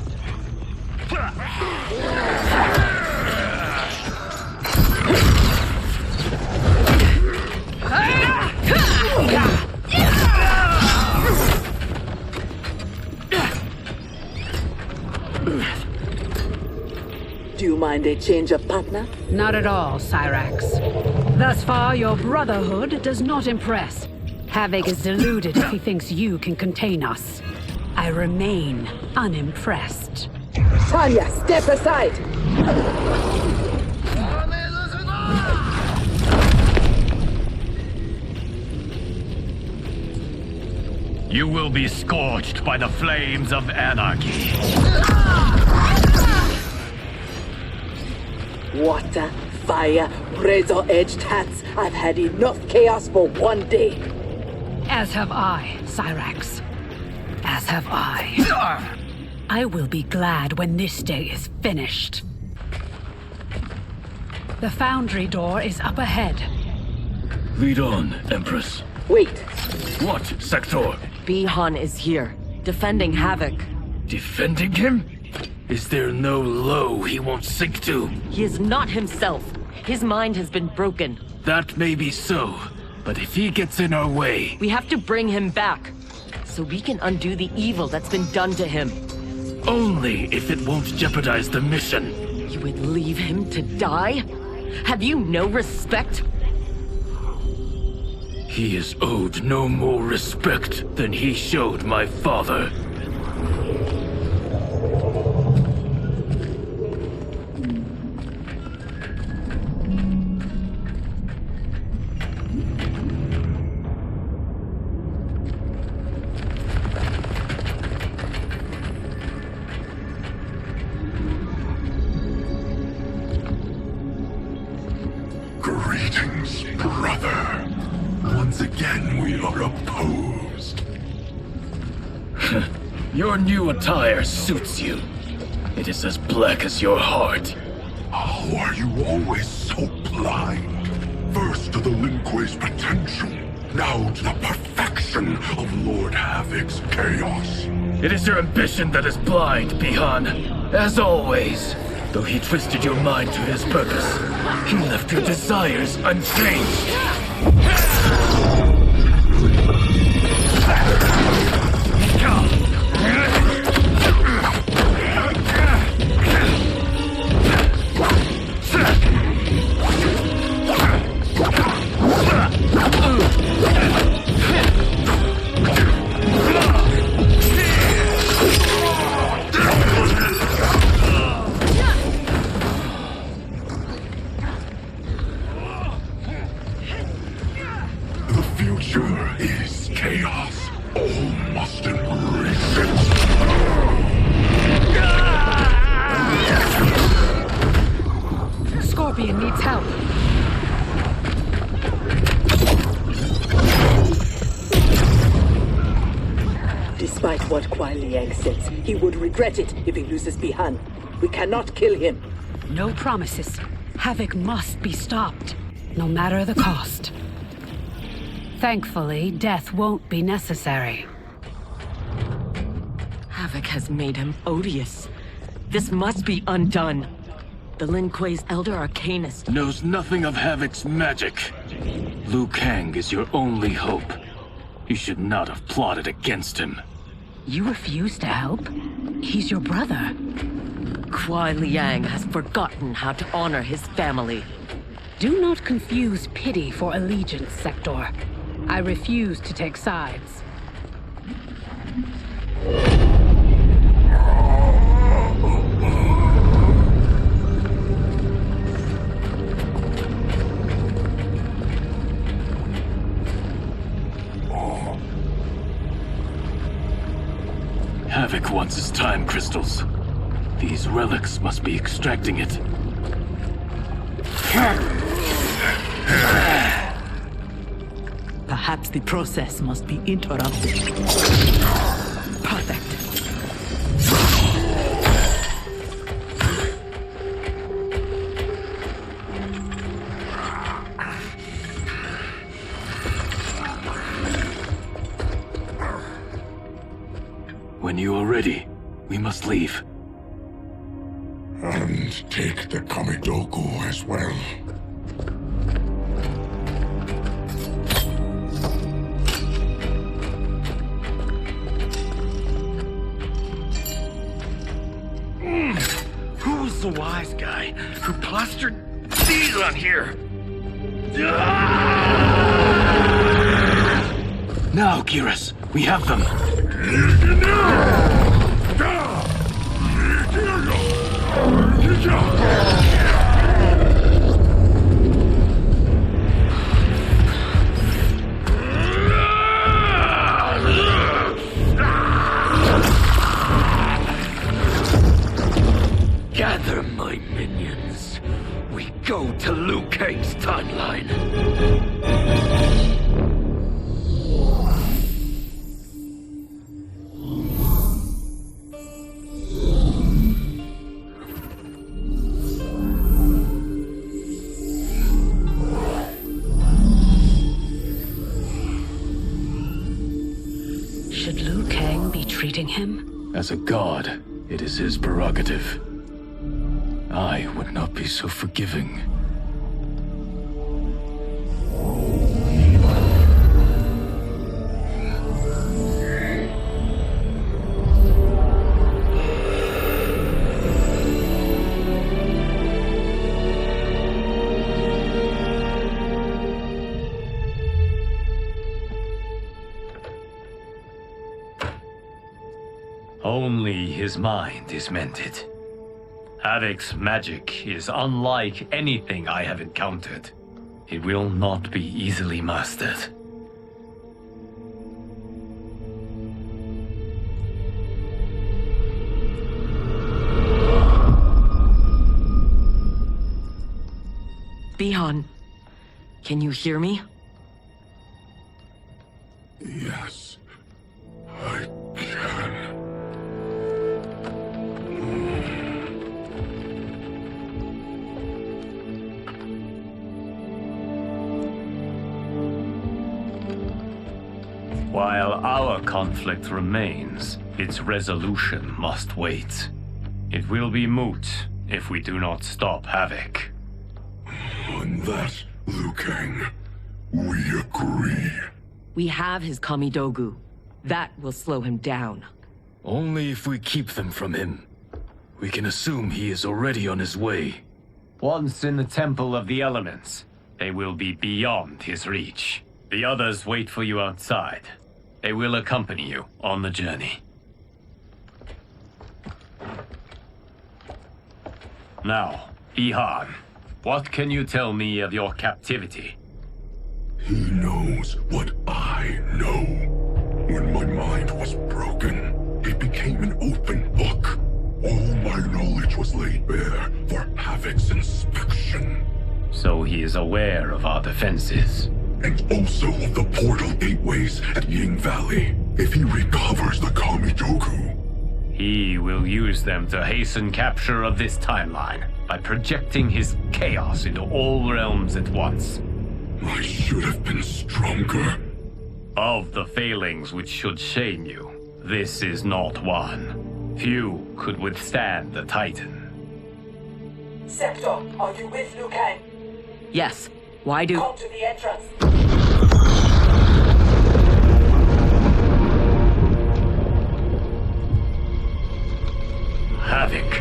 Do you mind a change of partner? Not at all, Cyrax. Thus far, your brotherhood does not impress. Havik is deluded if he thinks you can contain us. I remain unimpressed. Tanya, step aside! You will be scorched by the flames of anarchy. Water, fire, razor-edged hats. I've had enough chaos for one day. As have I, Cyrax. As have I. I will be glad when this day is finished. The foundry door is up ahead. Lead on, Empress. Wait. What, Sector? Bihan is here, defending Havik. Defending him? Is there no low he won't sink to? He is not himself. His mind has been broken. That may be so, but if he gets in our way... We have to bring him back, so we can undo the evil that's been done to him. Only if it won't jeopardize the mission. You would leave him to die? Have you no respect? He is owed no more respect than he showed my father. Greetings, brother. Once again, we are opposed. Your new attire suits you. It is as black as your heart. How are you always so blind? First to the Lin Kuei's potential, now to the perfection of Lord Havik's chaos. It is your ambition that is blind, Bihan. As always. Though he twisted your mind to his purpose, he left your desires unchanged. Despite what Kuai Liang says, he would regret it if he loses Bihan. We cannot kill him. No promises. Havik must be stopped, no matter the cost. Thankfully, death won't be necessary. Havik has made him odious. This must be undone. The Lin Kuei's Elder Arcanist knows nothing of Havik's magic. Liu Kang is your only hope. You should not have plotted against him. You refuse to help? He's your brother. Kuai Liang has forgotten how to honor his family. Do not confuse pity for allegiance, Sector. I refuse to take sides. Havik wants his time crystals. These relics must be extracting it. Perhaps the process must be interrupted. Perfect. When you are ready, we must leave. And take the Kamidogu as well. was the wise guy who plastered these on here. Now, Kiris, we have them. Gather my minions. We go to Liu Kang's timeline. Should Liu Kang be treating him? As a god, it is his prerogative. I would not be so forgiving. Only his mind is mended. Havik's magic is unlike anything I have encountered. It will not be easily mastered. Bihan, can you hear me? Yes, I can. While our conflict remains, its resolution must wait. It will be moot if we do not stop Havik. On that, Liu Kang, we agree. We have his Kamidogu. That will slow him down. Only if we keep them from him. We can assume he is already on his way. Once in the Temple of the Elements, they will be beyond his reach. The others wait for you outside. They will accompany you on the journey. Now, Bihan, what can you tell me of your captivity? He knows what I know. When my mind was broken, it became an open book. All my knowledge was laid bare for Havik's inspection. So he is aware of our defenses. And also of the portal gateways at Ying Valley. If he recovers the Kamidogu, he will use them to hasten capture of this timeline by projecting his chaos into all realms at once. I should have been stronger. Of the failings which should shame you, this is not one. Few could withstand the Titan. Sector, are you with Liu Kang? Yes. Why do... Come to the entrance. Havik.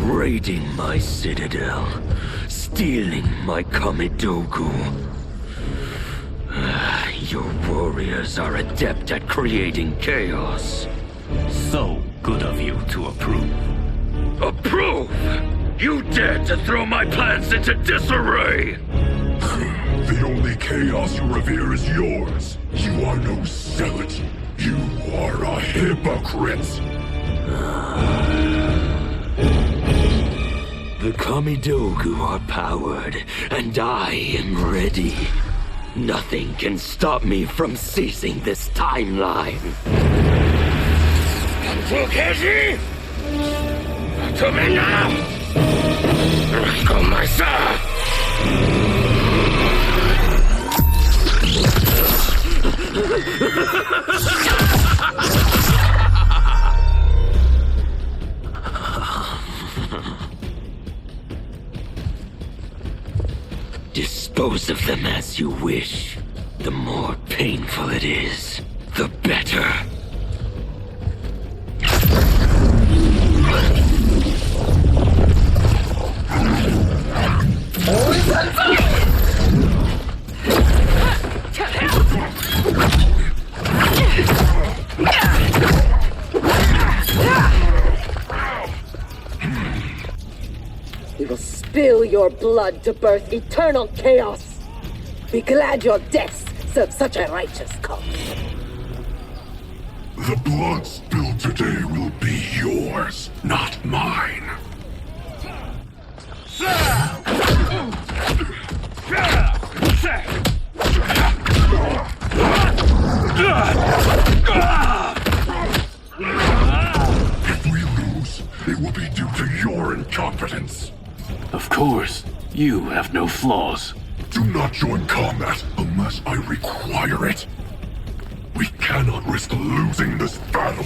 Raiding my citadel, stealing my Kamidogu. Your warriors are adept at creating chaos. So good of you to approve. Approve? You dared to throw my plans into disarray! The only chaos you revere is yours. You are no zealot. You are a hypocrite. The Kamidogu are powered, and I am ready. Nothing can stop me from seizing this timeline. Dispose of them as you wish. The more painful it is, the better. We will spill your blood to birth eternal chaos. Be glad your deaths serve such a righteous cause. The blood spilled today will be yours, not mine. If we lose, it will be due to your incompetence. Of course, you have no flaws. Do not join combat unless I require it. We cannot risk losing this battle.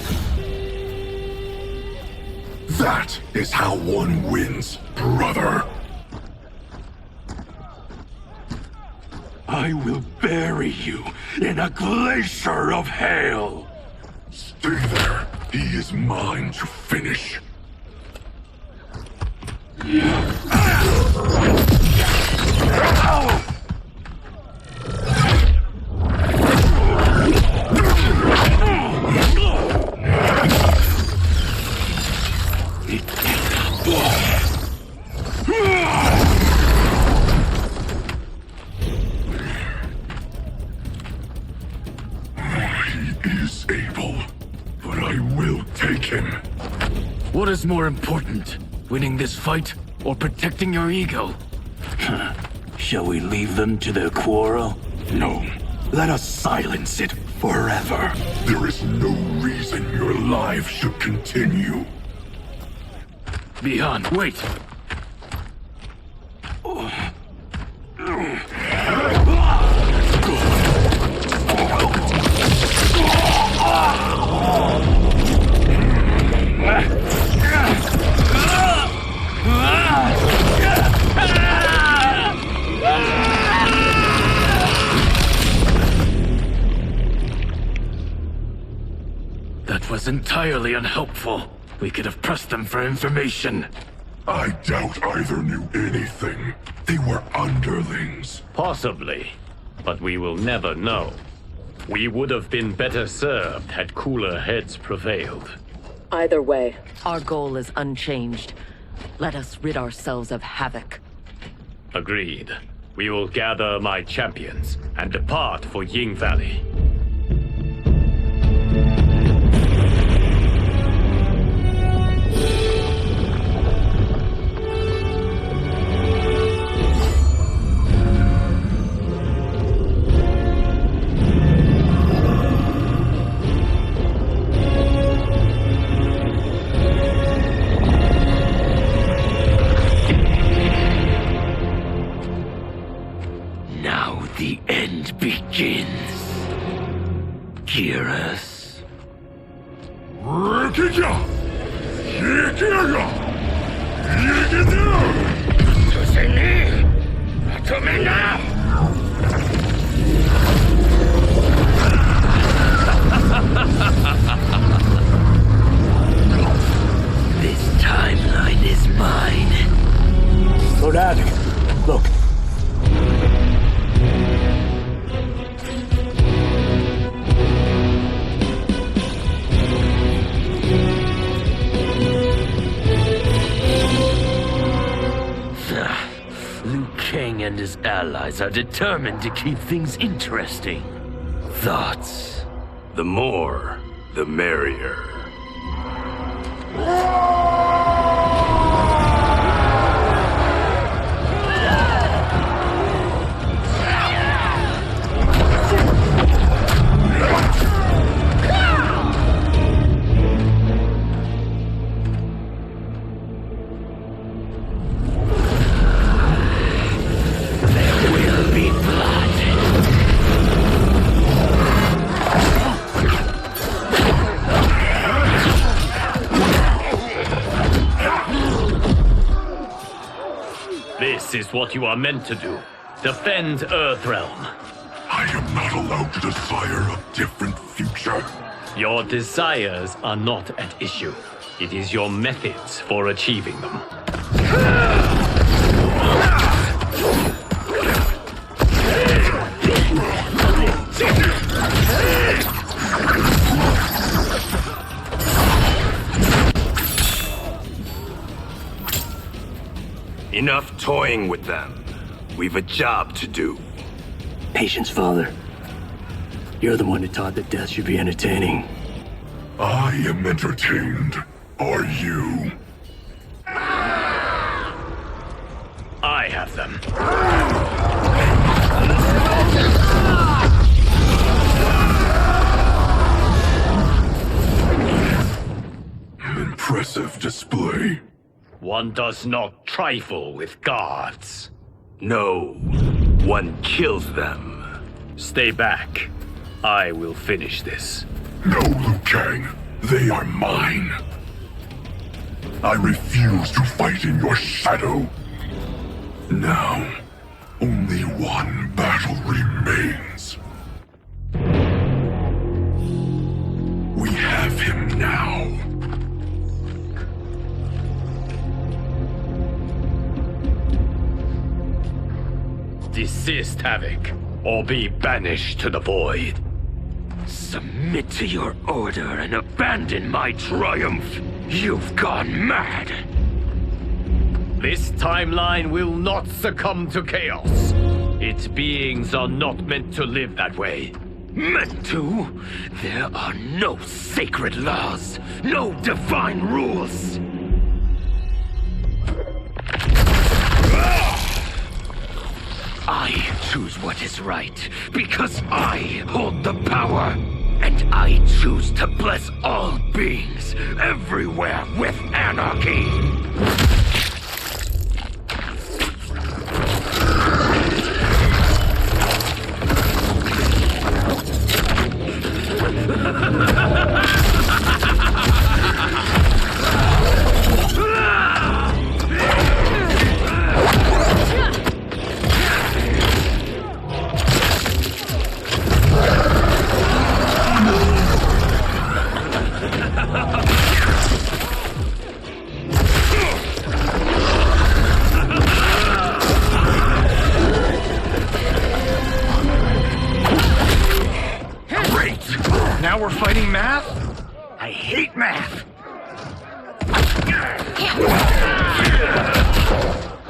That is how one wins, brother. I will bury you in a glacier of hail. Stay there. He is mine to finish. He is able, but I will take him. What is more important, winning this fight or protecting your ego? Shall we leave them to their quarrel? No, let us silence it forever. There is no reason your life should continue. Bihan, wait! That was entirely unhelpful. We could have pressed them for information. I doubt either knew anything. They were underlings. Possibly, but we will never know. We would have been better served had cooler heads prevailed. Either way, Our goal is unchanged. Let us rid ourselves of Havik. Agreed. We will gather my champions and depart for Ying Valley. Now the end begins. Geras. This timeline is mine. Lord Havik, look. Liu Kang and his allies are determined to keep things interesting. Thoughts? The more, the merrier. This is what you are meant to do. Defend Earthrealm. I am not allowed to desire a different future. Your desires are not at issue. It is your methods for achieving them. Enough toying with them. We've a job to do. Patience, Father. You're the one who taught that death should be entertaining. I am entertained. Are you? I have them. Impressive display. One does not trifle with gods. No, one kills them. Stay back. I will finish this. No, Liu Kang. They are mine. I refuse to fight in your shadow. Now, only one battle remains. We have him now. Desist, Havik, or be banished to the void. Submit to your order and abandon my triumph. You've gone mad. This timeline will not succumb to chaos. Its beings are not meant to live that way. Meant to? There are no sacred laws, no divine rules. I choose what is right, because I hold the power. And I choose to bless all beings, everywhere, with anarchy. Now we're fighting math? I hate math.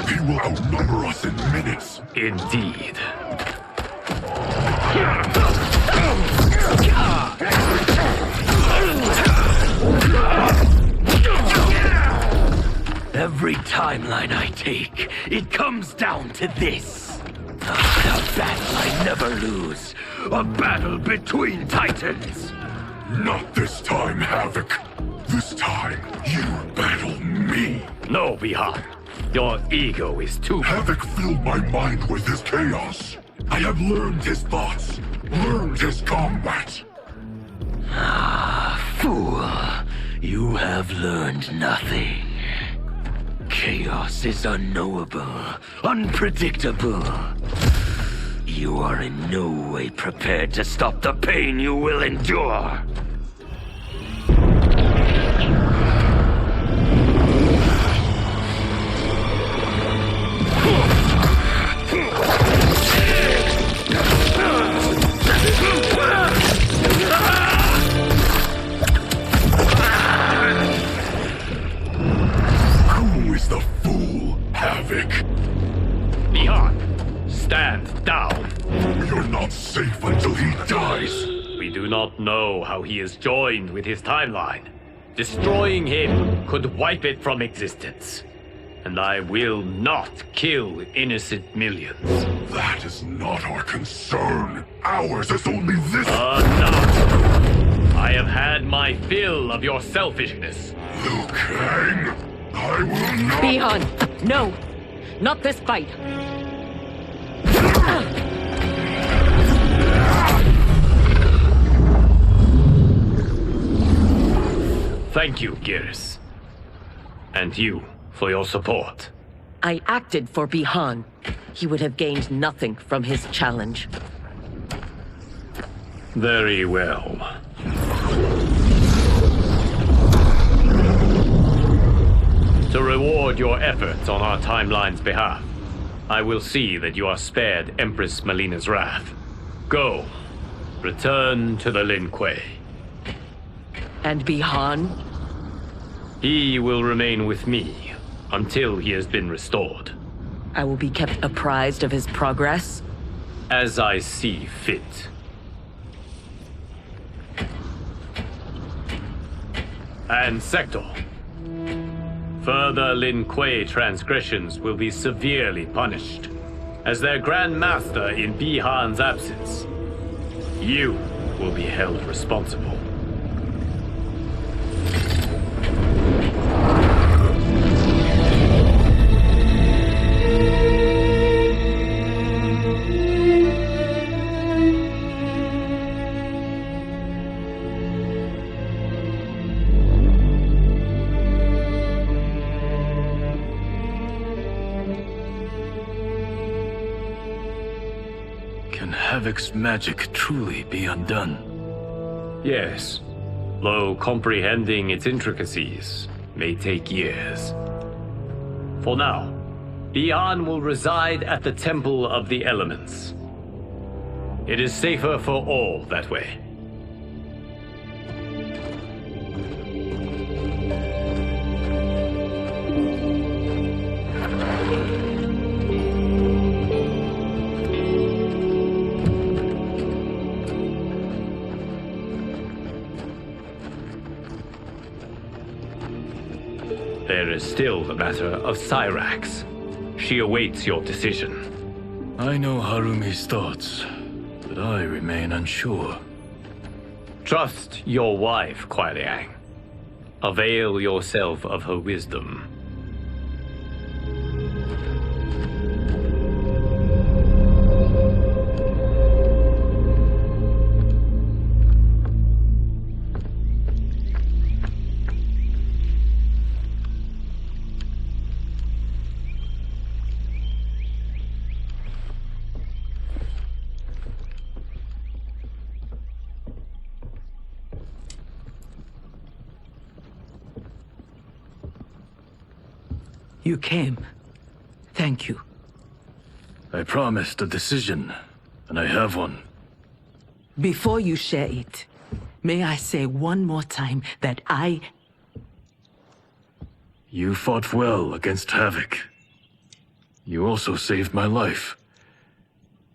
He will outnumber us in minutes. Indeed. Every timeline I take, it comes down to this. A battle I never lose. A battle between titans. Not this time, Havik. This time, you battle me. No, Bihan. Your ego is too... Havik filled my mind with his chaos. I have learned his thoughts, learned his combat. Ah, fool. You have learned nothing. Chaos is unknowable, unpredictable. You are in no way prepared to stop the pain you will endure. Who is the fool, Havik? Bihan, stand down. You're not safe until he dies. We do not know how he is joined with his timeline. Destroying him could wipe it from existence. And I will not kill innocent millions. That is not our concern. Ours is only this. Enough! I have had my fill of your selfishness. Liu Kang, I will not... Bihan, no! Not this fight! Thank you, Geras. And you for your support. I acted for Bihan. He would have gained nothing from his challenge. Very well. To reward your efforts on our timeline's behalf, I will see that you are spared Empress Melina's wrath. Go. Return to the Lin Kuei. And Bihan? He will remain with me until he has been restored. I will be kept apprised of his progress? As I see fit. And Sector. Further Lin Kuei transgressions will be severely punished. As their Grand Master in Bihan's absence, you will be held responsible. Can Havik's magic truly be undone? Yes, though comprehending its intricacies may take years. For now, Bihan will reside at the Temple of the Elements. It is safer for all that way. There is still the matter of Cyrax. She awaits your decision. I know Harumi's thoughts, but I remain unsure. Trust your wife, Kuai Liang. Avail yourself of her wisdom. You came. Thank you. I promised a decision, and I have one. Before you share it, may I say one more time that You fought well against Havik. You also saved my life.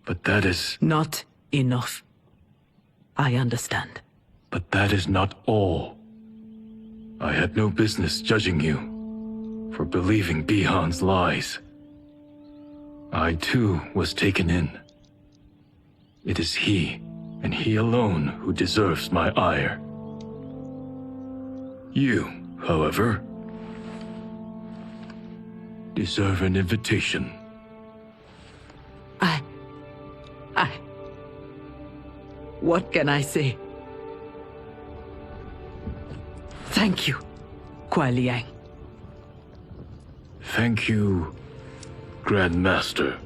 But that is... Not enough. I understand. But that is not all. I had no business judging you for believing Bihan's lies. I too was taken in. It is he, and he alone, who deserves my ire. You, however, deserve an invitation. What can I say? Thank you, Kuai Liang. Thank you, Grand Master.